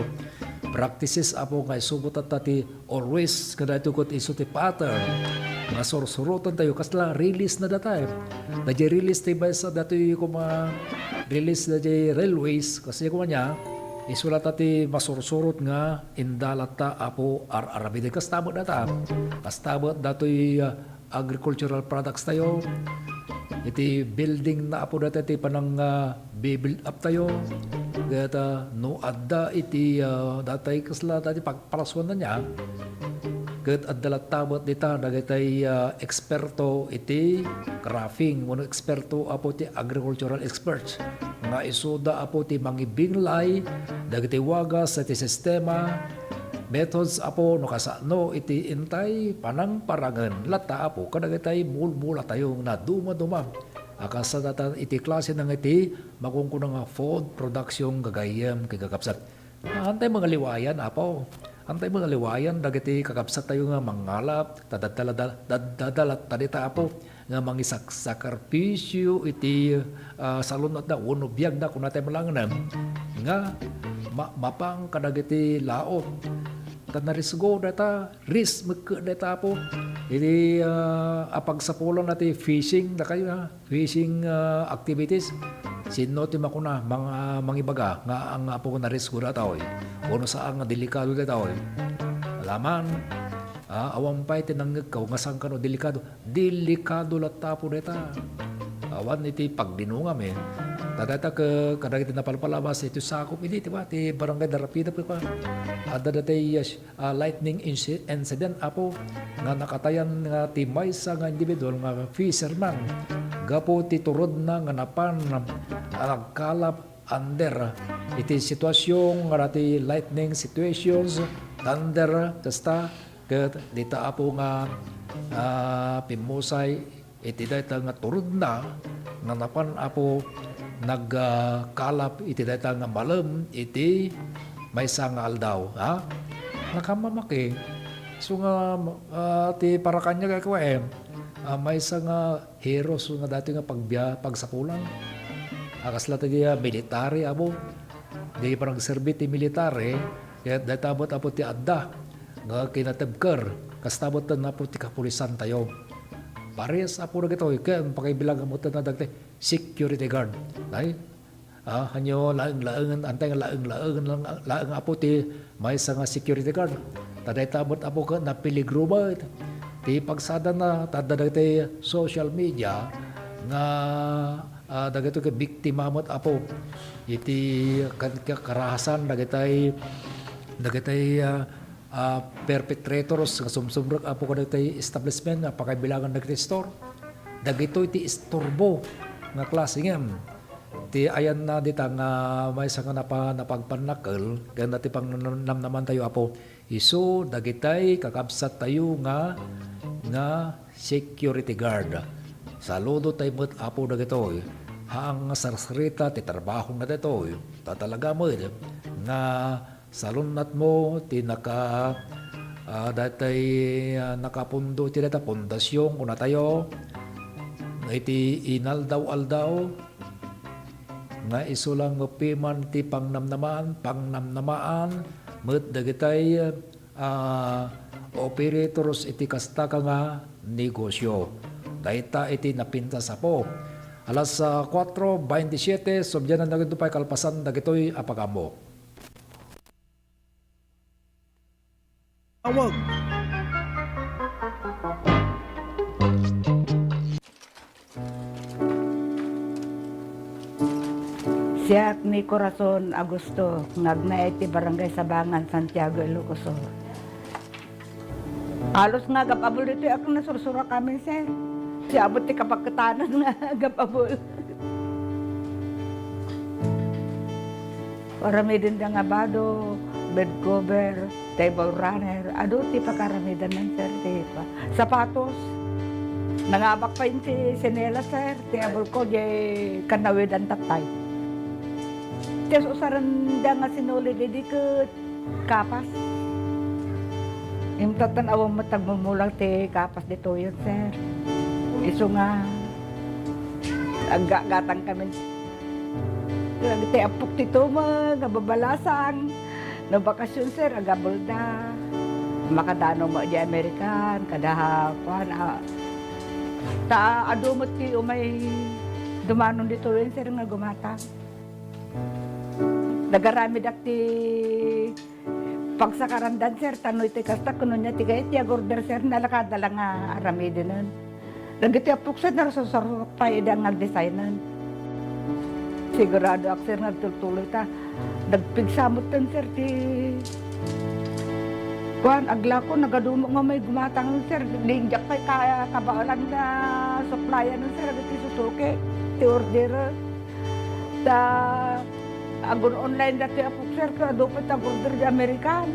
B: Practices apo nga isubot at tati always nga dati ko iso ti pattern nga sursurutan tayo kasla release na datay. Dati release tayo ba sa dati ko release dati railways kasi ko niya isulat ati masursurot nga indalata apo aramidin kastabot data. Kastabot dato'y agricultural products tayo. Iti building na apo dati iti panang build up tayo. Gata no adda iti datay kasla dati pagparaswan na niya. Ket addalat tabot dita dagitay eksperto iti crafting, mono eksperto apo ti agricultural experts. Nga isuda apo ti mangibinglay dagiti wagas sa ti sistema methods apo no kasano iti intay panang parangan lata apo kadagitay mulmula tayo na duma-duma. Akasa datan iti klase ng iti makungkuna nga food production gagayam kay kakapsat. Antay mga liwayan apo. Antay mga liwayan dagiti kakapsat tayo nga mangalap dadadalat tadita apo nga mangisaksakarpisyo iti salunat na uno biyag na kun natay malangan nga mapang kadagiti laot tanarisgo data risk magka data po iti apagsapulan nati fishing da kayo fishing activities sino ti makuna mga mangibaga nga ang apo na risgo data oy uno sa nga delikado data oy alaman awan pa'y tinanggag ka nga sang kano delikado lata po data awan iti pagdinungam tadata ka kadagiti napalpalabas iti sakop ini diba ti barangay Darapida pa ada datay lightning incident apo nga nakatayan nga ti maysa nga individual nga fisherman gapo ti turod na nga napan nagkalap under iti sitwasyon nga ti lightning situations thunder kasta ket dita apo nga pimusay iti dayta nga turod na nga napan apo nagkalap iti dayta nga malam iti maysa nga aldaw nakamamaki so nga ti para kanya kakwa maysa nga heroes nga dati nga pagsapulang akasla ti military abo di parang serbi ti military kaya databot apo ti adda nga kinatebker kastabot na po ti kapulisan tayo pares apo na gito kaya pakibilang amutan na dagte security guard ay hanyo laeng antay nga laeng apo ti maysa nga security guard taday tabot apo ka na piligruba ti pagsada na tada dagte social media nga dagito ka biktima mot apo iti karahasan dagitay perpetrators nga sumsumrek apo kadagitay establishment nga pakaibilangan dagiti store dagito iti istorbo nga klase ngem ti ayan na dita nga may nga napagpanakal kaya nati pang naman tayo apo iso dagitay kakabsat tayo nga security guard saludo tayo mo't apo dagito hang sarsarita ti trabaho na dito tatalaga mo nga salunat mo ti datay nakapundo ti data pundasyon kuna tayo iti inaldaw-aldaw nga iso lang mapiman ti pangnamnamaan met dagitay operators iti kasta ka nga negosyo dayta iti napintas apo alas 4:27 sobyan na nagdupay kalpasan dagitoy apagamo
A: Awag.
Q: Siya ni Corazon Agusto, ngagnay ti Barangay Sabangan, Santiago, Ilocos. Alos nga gapabol dito ako nasursura kami sir. Siya abot ti kapagkatanan nga gapabol. Paramidin da nga bado, bed cover, table runner, ado ti pakaramidan ng sir, ti pa. Sapatos, nangabak pa yun ti sinela sir, ti abol ko, di kanawid ang tatay. Tiyan usaran da nga sinuli, di ka kapas. Yung tatanawang matagmumulang ti kapas dito yun sir. Iso nga, aggatang kami. Ti apok tito mga, nababalasang, na bakasyon sir, agabol da. Makadano mo di Amerikan, kadahapan. Adumot ti umay dumanon dito yun sir nga gumatang. Nagarami dakti pagsakarandan sir, tanoy ti kasta kuno niya tigay ti agorder sir, nalakadala nga arami din nun. Nagiti apok sir, narasasarap pa idang nag-designan. sigurado ako sir nagtutuloy ta. Nagpigsamot tan sir ti kuan agla ko nagadumo nga may gumatang sir linjak kay kaya kabaalan na supplyan ng sir ti susuki ti order ta agon online dati ako sir ka dapat ang order di American.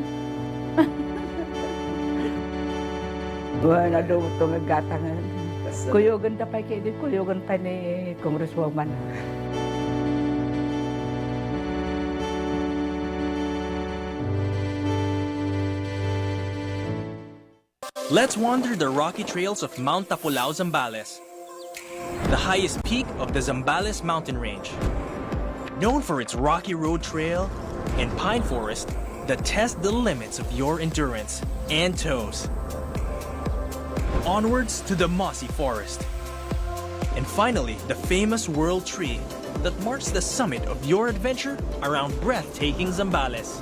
Q: Wala daw ito naggatangan. Kuyogan ta pa kay kuyogan pa ni Congresswoman.
G: Let's wander the rocky trails of Mount Tapulao, Zambales, the highest peak of the Zambales mountain range. Known for its rocky road trail and pine forest that test the limits of your endurance and toes. Onwards to the mossy forest. And finally, the famous world tree that marks the summit of your adventure around breathtaking Zambales.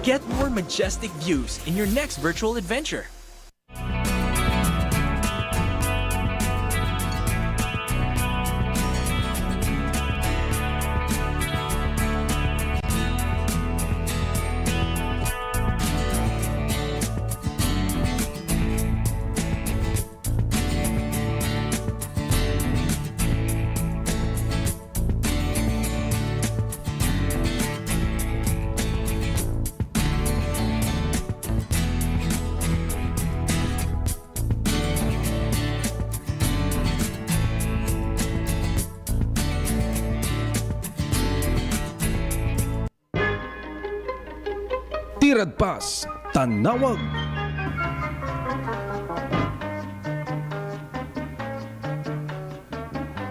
G: Get more majestic views in your next virtual adventure.
P: Tirad Pass, Tanawag.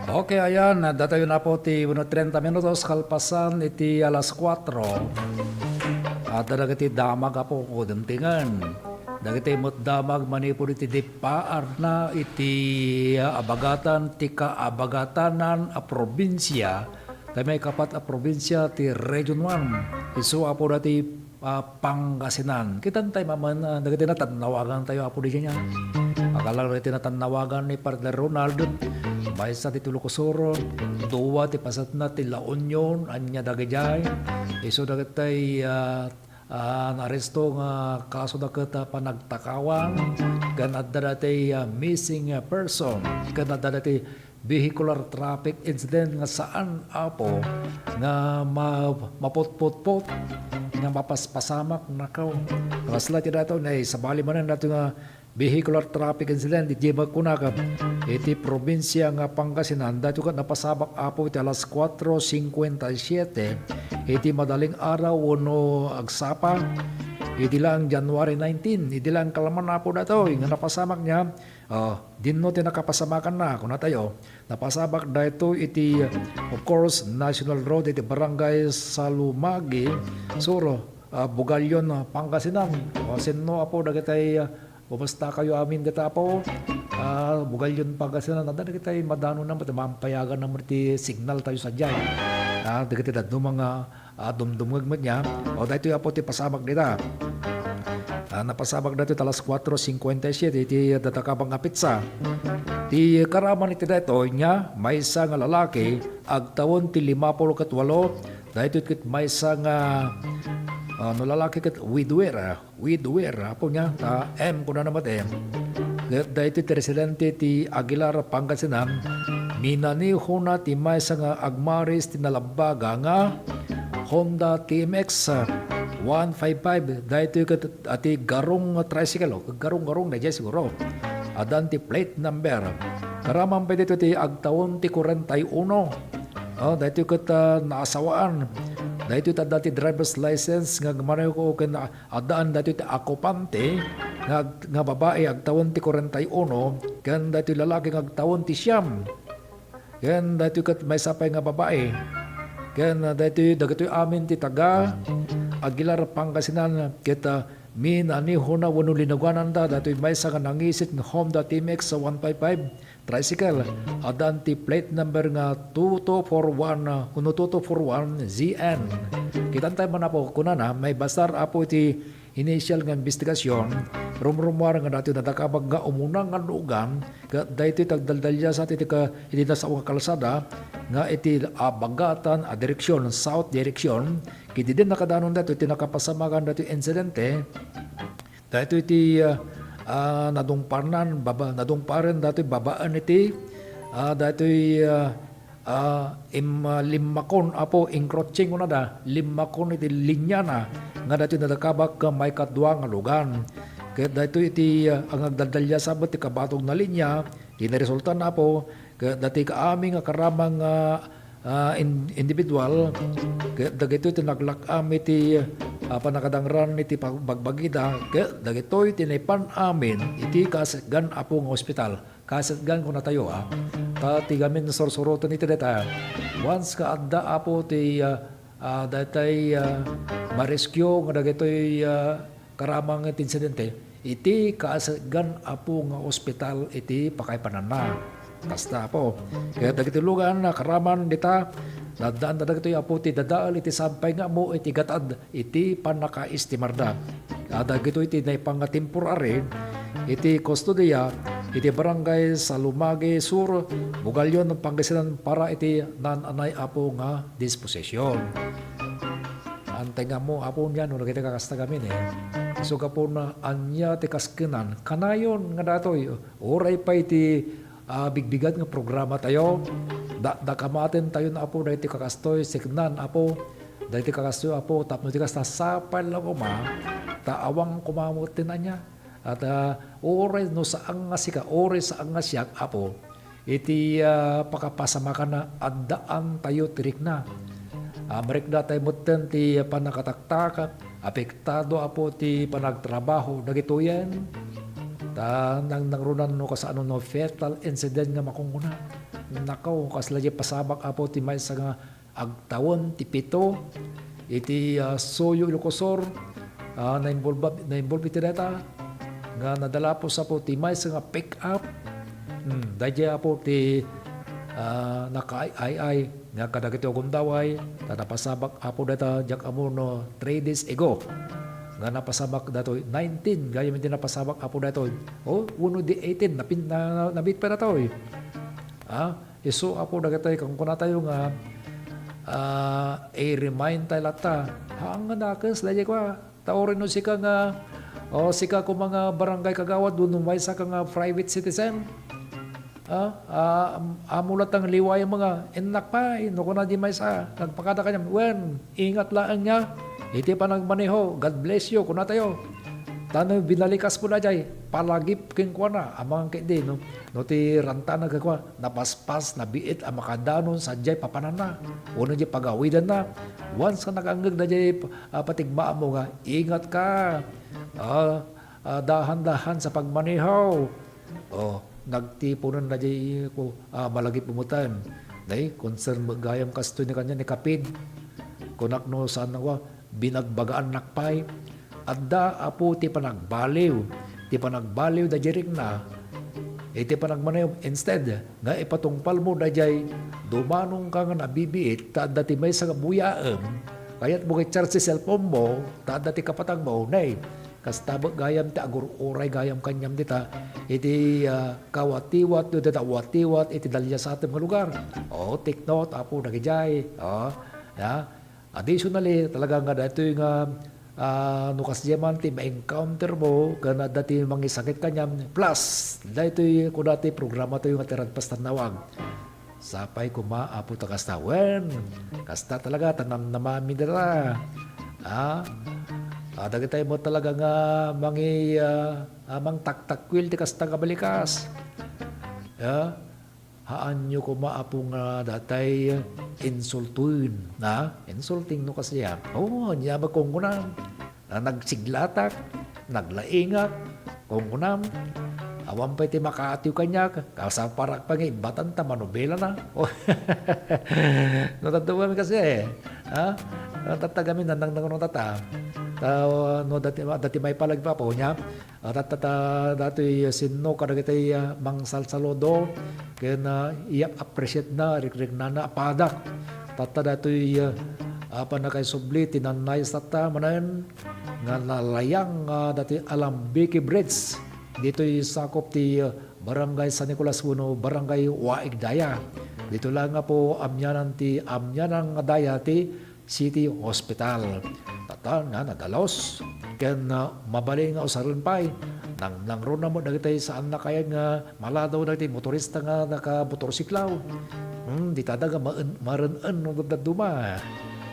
B: Okay, ayan, datayo na po ti 30 minutos kalpasan iti alas 4. At dagiti damag po ko dentingan. Dagiti mot damag manipod iti dipaar na iti abagatan ti kaabagatanan a probinsya. Tayo may kapat a probinsya ti Region 1. Isu apo dati Pangasinan. Kitan tayo maman, dagiti na tanawagan tayo apo di niya. Akala dagiti na tanawagan ni Partner Ronald. Baysa ti Tulukosoro, duwa ti pasat na ti La Union, anya dagijay. Isu dagiti naresto nga kaso daket panagtakawan. Kan adda dati missing person. Kan adda dati vehicular traffic incident nga saan apo nga maputputput nga mapaspasamak nakaw. Kasla ti dato na sabali manan dato nga vehicular traffic incident iti magkunakap iti probinsya nga Pangasinan dato kat napasabak apo iti alas 4:57 iti madaling araw no agsapa iti lang January 19 iti lang kalaman apo dato nga napasamak niya. Dinno ti nakapasamakan na kung tayo napasabak dito iti of course National Road iti Barangay Salumagi Suro Bugalyon Pangasinan sinno apo dagitay bumasta kayo amin dita po Bugalyon Pangasinan nada dagitay madano na mampayagan na ti signal tayo sa dyan dagitay dadno mga dumdumag niya o dito apo ti pasabak dita. Napasabak dito talas 4:57 iti datakabang pizza. Ti karaman iti dito niya may isa nga lalaki agtawon ti 58 dito kit may isa nga no lalaki kit widwer apo niya ta M kuna naman dito ti residente ti Aguilar Pangasinan minaniho na ti may isa nga agmaris ti nalabaga nga Honda TMX 155 dahito ati garong tricycle garong na dyan siguro adan ti plate number karaman pa dito ti agtawon ti 41 dahito kat naasawaan dahito ti dati driver's license nga gamaneho ko ken adaan dahito ti akopante nga babae agtawon ti 41 ken dahito lalaki nga agtawon ti siyam ken dahito kat may sapay nga babae ken dahito dagito amin ti taga Aguilar Pangasinan kita minaniho na wano linagwanan da dato'y may sa nga nangisit ng Honda TMX sa 155 tricycle adan ti plate number nga 2241 ZN kitan tayo man po kuna na may basar apo iti initial nga investigasyon rumrumar nga dati nadakabag nga umunang nga lugan, dahito tagdaldalya sa iti ka iti na sa mga kalsada, nga iti bagatan a direksyon, south direksyon, kiti din nakadanon dito, iti nakapasamagan dito insidente, dahito iti nadungparan dito babaan iti, dito limakon apo encroaching una da limakon iti linya na nga dati nadakabak may kadwa nga lugan kaya dito iti ang nagdaldalya sabot ti kabatog na linya resulta na po kaya dati kaaming nga karamang individual kaya dagito iti naglakam iti panakadangran iti pagbagida kaya dagito iti naipan amin iti kasgan apo nga ospital kasgan ko na tayo ti gamin sorsurotan iti deta. Once ka adda apo ti datay marescue nga dagitoy karamang iti insidente, iti kaasgan apo nga ospital iti pakaypanana. Kasta po. Kaya dagitoy lugan na karaman dita nadaan na dagitoy apo ti dadaal iti sampay nga mo iti gatad iti panakaistimarda. Dagitoy iti naipangatemporary iti kustodiya iti barangay sa Lumagi Sur, Bugalyon ng Pangasinan para iti nananay apo nga disposisyon. Antay nga mo apo niya no kita kakasta gamin So kapo na anya ti kaskinan kanayon nga datoy oray pa iti bigbigat nga programa tayo. Da kamaten tayo na apo dahiti kakastoy signan apo dahiti kakastoy apo tapno ti kasta sapal lang taawang kumamutin na niya. At oras no saan nga sika, oras saan nga siya, apo, iti pakapasama ka na addaan tayo tirik na. Marikda tayo mutin ti panakataktak, apektado apo ti panagtrabaho, nagito yan. Nang nangrunan no kasano no fatal incident nga makunguna. Nakaw, kaslaya pasabak apo ti may sa nga agtawon ti pito, iti Soyo Ilocosor, na-involve iti data, nga nadala po sa po ti may nga pick up dahil po ti naka-ay nga kadagiti o gundaway napasabak apo data jak amo no 3 days ago nga napasabak dato 19 gaya hindi napasabak apo dato 1 di 18 nabit pa dato iso apo dagatay kung kuna tayo nga remind tayo lata hanga nakes lagi ko taorin no sika nga sika ko mga barangay kagawad doon may sa kang private citizen. Amulat ang liway mga enak pa, no ko na di may sa nagpakada kanya. Wen, ingat lang niya. Iti pa nagmaneho. God bless you. Kuna tayo. Tano binalikas po na jay. Palagip king kwa na. Amang kindi no. No ti ranta na gagwa. Napaspas, nabiit, ang makadanon sa jay papanana. Uno jay pagawidan na. Once ka nakanggag na jay patigmaan mo nga, ingat ka. Dahan-dahan sa pagmanihaw. Nagtipunan na jay ko malagi pumutan. Nay, concern magayam kasto ni kanya ni kapid. Kunak no saan na binagbagaan nakpay. Adda apo ti panagbaliw. Ti panagbaliw da jirik na. Ti panagmanihaw. Instead, nga ipatungpal mo da jay dumanong ka nga nabibiit ta adda ti may sa buyaam. Kaya't mo kay charge si cellphone mo ta adda ti kapatang mo. Nay, kastabot gayam ti agur oray gayam kanyam dita iti kawatiwat do dita watiwat iti dalya sa ating lugar take note apo nagijay additionally talaga nga dito nga nukas diyaman ti ma-encounter mo kana dati mangisakit kanyam plus dito ko dati programa tayo nga tirad pas tanawag sapay kuma apo ta kasta wen kasta talaga tanam namami dira dagitay mo talaga nga amang taktakwil ti kasta kabalikas. Haan nyo kumaapo nga datay insultuin. Insulting no kasi yan. Niya magkungunam. Nagsiglatak, naglaingat, kungunam. Awan pa iti makaatiw kanya. Kasaparak pa nga, batanta manobela na. Natatuwa kasi Tatagamin nang tata. No dati may palagpa po niya. Dati sinno kadagitay mangsal salodo kaya na i-appreciate na rik na apadak. Tata dati Apa na kay subli tinanay sa tamanan nga nalayang dati Alambiki Bridge. Dito sakop ti Barangay San Nicolas Uno, Barangay Waig Daya. Dito lang nga po amyanan Daya ti City Hospital. Tata nga nadalos. Ken mabali nga usaron pa'y nang ron na mo dagitay saan na kaya nga maladaw dagiti motorista nga naka-motorsiklaw. Di tada nga maran-an no duma.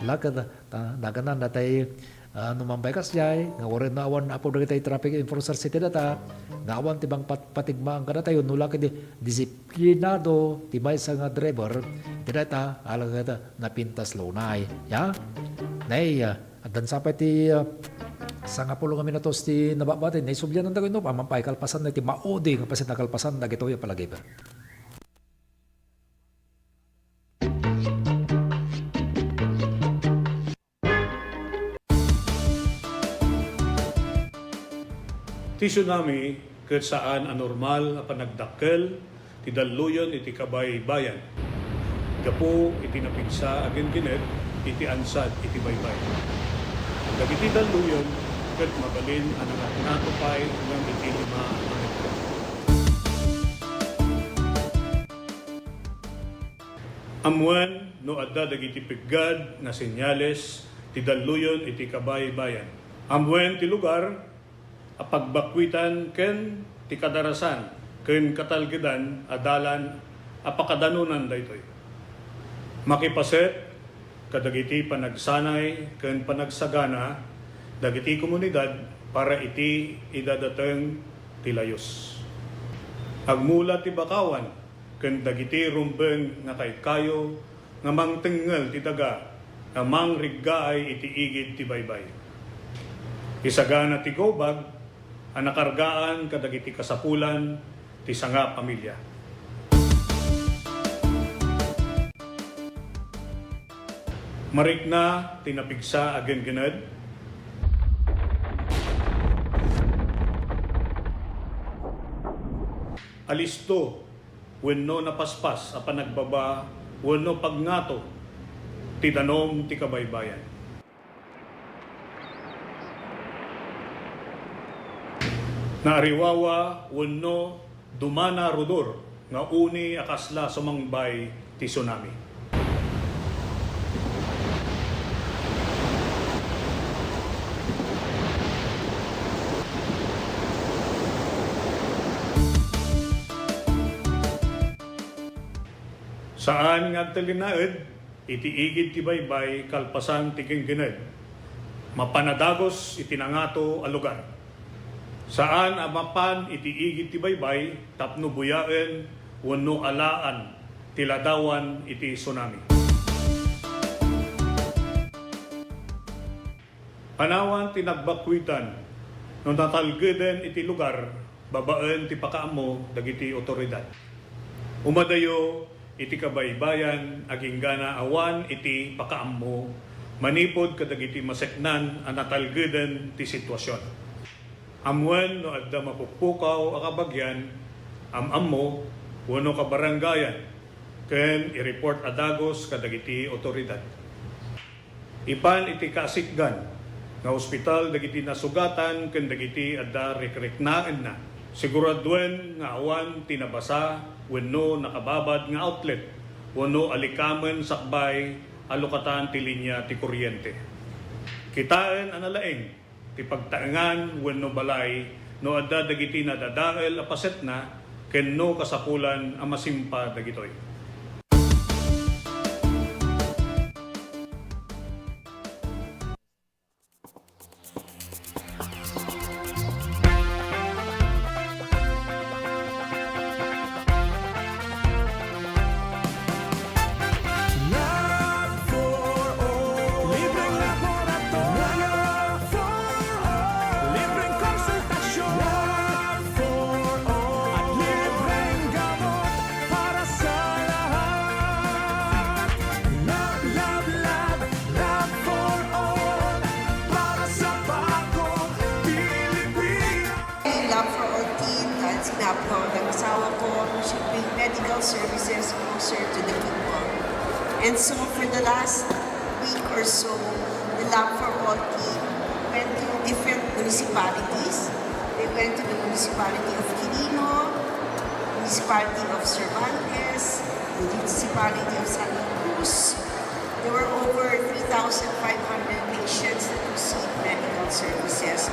B: Lakad naganan natay numambay kasyay nga warin na awan apo dagitay traffic enforcer city data nga awan tibang patigmaan kada tayo nula kay disiplinado tibay sa nga driver data alaga napintas lunay ya nay adan sapay ti sa nga pulo nga minutos ti nababati nay subyan nang dagino pamampay kalpasan na ti maudi nga pasit nakalpasan dagito ya palagi ba.
R: Ti tsunami ket saan anormal a panagdakkel ti daluyon iti kabay-bayan. Gapo iti napigsa agin kinet iti ansad iti baybay. Dagiti daluyon ket mabalin ang natupay ng iti 5 metro. Amuan no adda dagiti piggad na senyales ti daluyon iti kabay-bayan. Amuan ti lugar apagbakwitan ken ti kadarasan ken katalgedan adalan apakadanunan daytoy. Makipaset kadagiti panagsanay ken panagsagana dagiti komunidad para iti idadateng ti layos. Agmula ti bakawan ken dagiti rumbeng nga kayo nga mangtengel ti daga nga mangriggaay iti igid ti baybay. Isagana ti gobag ang nakargaan kadagiti kasapulan ti sanga pamilya. Marikna tinapigsa agen gened. Alisto wenno napaspas a panagbaba wenno pagngato ti danom ti kabaybayan. Naariwawa wenno dumana rudor nga uni akasla sumangbay ti tsunami. Saan nga talinaed iti igid ti baybay kalpasan ti kenggened. Mapanadagos iti nangato a lugar. Saan amapan iti igid ti baybay tapno buyaen wenno alaan ti ladawan iti tsunami. Anawan ti nagbakwitan no natalgeden iti lugar babaen ti pakaammo dagiti otoridad. Umadayo iti kabaybayan aging gana awan iti pakaammo manipod kadagiti maseknan a natalgeden ti sitwasyon. Amuan no adda mapukpukaw a kabagyan, ammo wano kabarangayan, ken i-report adagos kadagiti otoridad. Ipan iti kasikgan, nga ospital dagiti nasugatan, ken dagiti adda rekreknaan na. Siguraduen nga awan tinabasa, wenno nakababad nga outlet, wano alikamen sakbay, alokatan ti linya ti kuryente. Kitaan analaeng, ti pagtaengan wenno balay no adda dagiti nadadael a paset na ken no kasapulan a masimpa dagitoy.
K: Services closer to the people. And so for the last week or so, the Lab for All team went to different municipalities. They went to the municipality of Quirino, municipality of Cervantes, the municipality of Santa Cruz. There were over 3,500 patients that received medical services.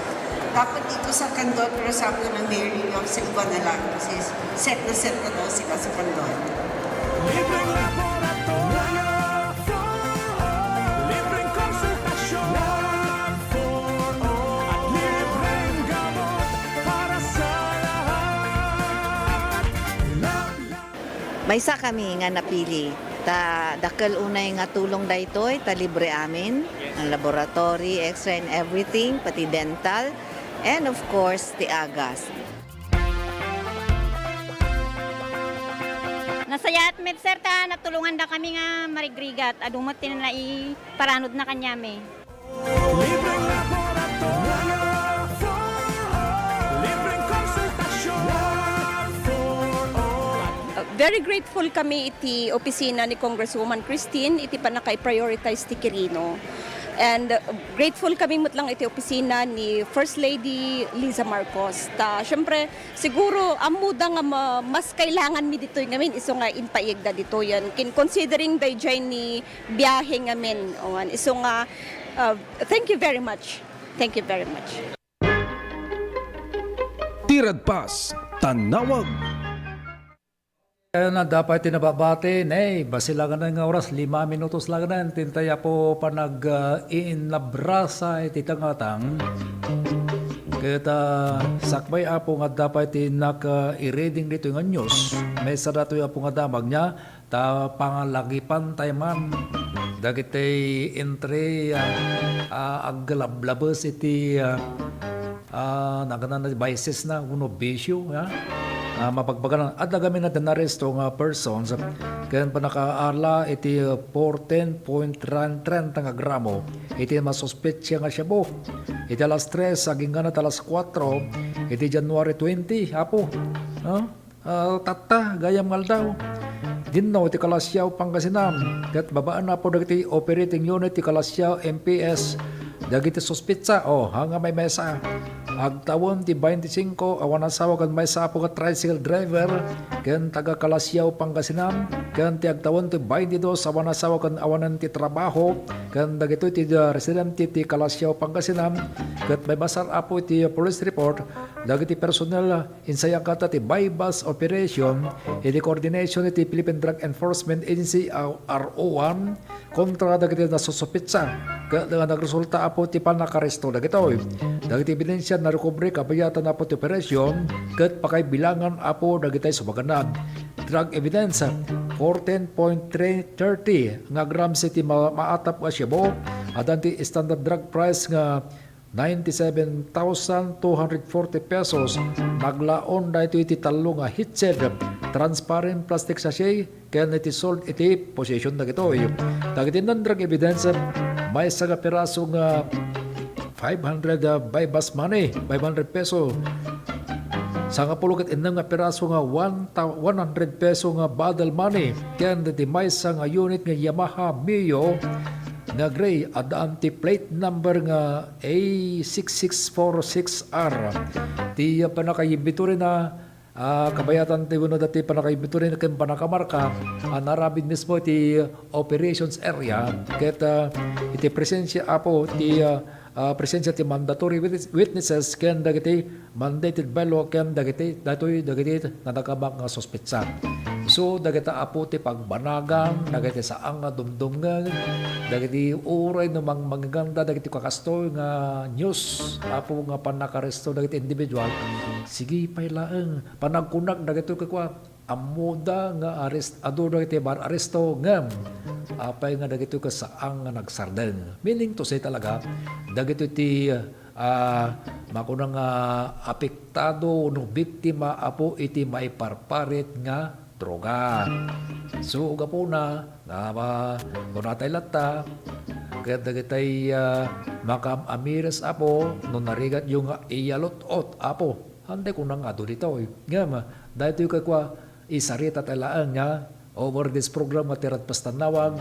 K: Dapat dito sa Candon, pero sabi ng Mary yung sa iba na lang kasi set na daw sila sa Candon.
I: Libreng laboratorio libreng konsultasyon for all, at libreng gamot para sa lahat.
L: Maysa kami nga napili. Dakal unay nga tulong daytoy, ta libre amin. Ang laboratory, X-ray and everything, pati dental. And of course, the agas.
M: Nasayat med sir ta natulungan da kami nga marigrigat adumot tinanai paranod na kanyame.
I: Libreng laboratorio libreng konsultasyon for all.
N: Very grateful kami iti opisina ni Congresswoman Christine iti panakay-prioritize ti Quirino. And grateful kami mutlang iti opisina ni First Lady Liza Marcos. Siyempre, siguro ang muda nga mas kailangan mi dito ngamin iso nga inpaig da dito yan. Considering dayjay ni biyahe ngamin. Iso nga, thank you very much. Thank you very much.
P: Tirad Pass, Tanawag.
B: Kaya na dapat tinababati, basilagan na nga oras, 5 minutos lang na, tintaya po panag-iinabrasa ititangatang. Kaya sakbay apo nga dapat tinaka-i-reading dito nga news, may sarato yung apo nga damag niya, pangalagipan tayo man, dagitay entry, aglablabas iti, naganan na biases na, uno bisyo, mapagpagalan at nagamin na dinaresto nga persons kaya pa nakaarla iti 14.30 nga gramo iti masuspetsya nga siya po iti alas 3 aging ganat alas 4 iti January 20 apo tata gayam ngal daw dinno iti Kalasyaw Pangasinan kat babaan na po dagiti operating unit iti Kalasyaw MPS dagiti suspetsa hanga may mesa agtawon ti 25 awan asawa kan may sapo ka tricycle driver ken taga Kalasyaw Pangasinan ken ti agtawon ti 22 awan asawa kan awanan ti trabaho ken dagito ti resident ti Kalasyaw Pangasinan ket may basar apo ti police report dagiti personnel insayang kata ti bypass operation iti coordination ti Philippine Drug Enforcement Agency RO1 kontra dagiti nasusupitsa ket nagresulta apo ti panakaresto dagito dagiti ebidensya na recovery kabayatan apo ti operasyon ket pakay bilangan apo dagitay sumaganad drug evidence 14.330 nga grams iti maatap nga syabo adan ti standard drug price nga 97,240 pesos naglaon dahito iti talo nga hitsed transparent plastic sachet kaya iti sold iti possession dagito dagiti nan drug evidence may saga piraso nga 500 bypass money, 500 peso. Sa nga pulukat inang nga piraso nga 100 peso nga bottle money. Kaya di may sa nga unit nga Yamaha Mio nga gray at anti-plate number nga A6646R. Di panakayimbituri na kabayatan ti uno dati panakayimbituri na kaya panakamarka narabid mismo ti operations area. Kaya iti presensya apo ti presensya ti mandatory witnesses ken dagiti mandated by law ken dagiti nadakabak nga suspetsa. So dagita apo ti pagbanagan dagiti saang nga dumdumngan dagiti uray no magaganda dagiti kakastoy nga news apo nga panakaresto dagiti individual sige paylaeng panagkunag dagito kakwa amuda nga ado dagiti bar aresto ngem apay nga dagito ka saang nga nagsarden meaning to say talaga dagito ti makunang apektado no biktima apo iti maiparparit nga droga. So uga po na kunatay lata kaya dagitay makam amires apo no narigat yung iyalot-ot apo hande ko nang ado dito ngam dahil ito kakwa isarita talaan nga over this program nga Tirad Pass Tanawag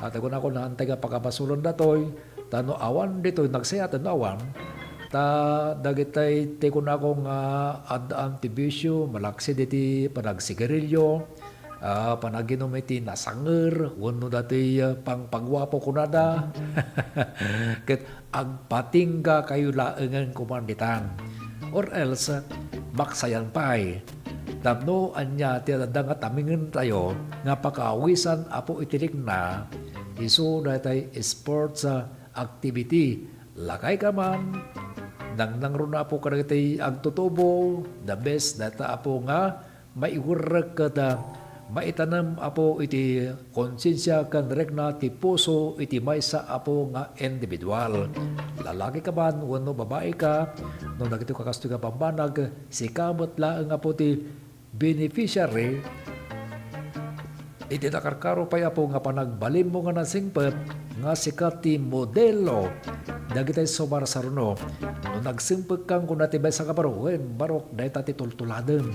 B: At ako naantay nga pagkabasulon datoy, tano awan dito, nagsaya tano awan, ta dagitay te ko na akong adaan ti bisyo, malaksi diti panagsigarilyo, panaginom iti nasanger, wano dati pang pagwapo ko nada, ket agpatingga kayo laengan kumanditan, or else maksayan pa'y, tapno anya ti adang nga tamingen tayo, nga pakawisan apo itilik na, iso datay sports activity, lakay ka man, nang ron na po kanagitay agtutubo, the best data apo nga, maiwurek kada, maitanam apo iti konsensya kan regna ti puso iti maysa apo nga individual. Lalaki ka man, wano babae ka, nung nagito kakasto ka pambanag, si kamot laang apo ti beneficiary, iti nakarkaro pa apo nga panagbalim mo nga nasingpet, nga sikat ti modelo, dagitay sobar saruno, no nagsimpag kang kung natibay sa kabaro, barok, dahil tati tultuladan.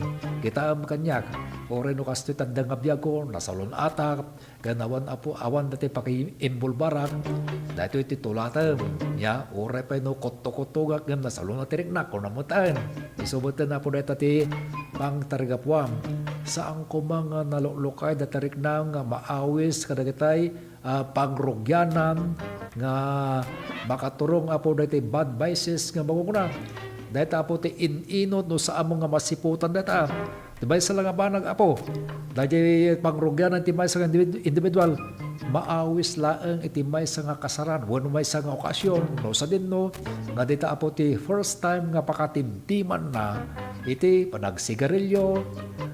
B: Kita am kanyak, ore no kastoy tandang abiyag ko, nasalon atak, ganawan apo awan dati paki-imbulbarak, dahil iti tulatan, ya, ore pa no kotto-kottogak, gam nasalon na tiriknak, kung namutan. Isubutan na po dahil tati pang tarigapwam, saan ko mga nalulukay da tarik na nga maawis kadagitay, pangrugyanan nga makaturong apo dati bad vices nga maguguna dahil apo ti inot no sa among nga masiputan data tibay sa lang banag apo dahil pangrugyanan ti may sa individual maawis laeng iti may sa nga kasaran wano may sa nga okasyon no sa din no nga dita apo ti first time nga pakatimtiman na iti panagsigarilyo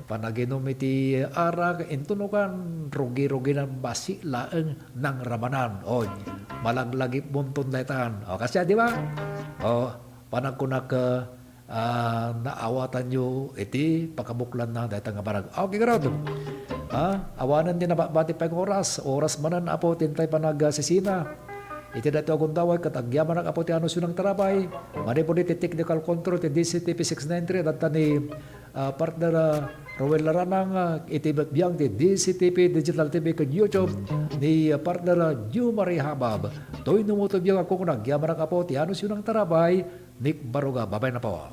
B: panaginom iti arak intunukan rugi-rugi ng basi laeng ng ramanan o malaglagip buntun daitan o kasi di ba o panagkunak naawatan nyo iti pakabuklan na daitan nga barag okay garod awanan din na bati pa oras manan apo tintay panagsisina iti dati akong tawag katagyaman ang apo ti anus yun ang tarabay mani po ti technical control ti DZTP 693 at ni partner Rowel Laranang iti biyang ti DZTP Digital TV kag YouTube ni partner Ju Marie Habab toy numuto biyang ako kung nagyaman ang apo ti anus yun ang tarabay Nick Baruga babay na po.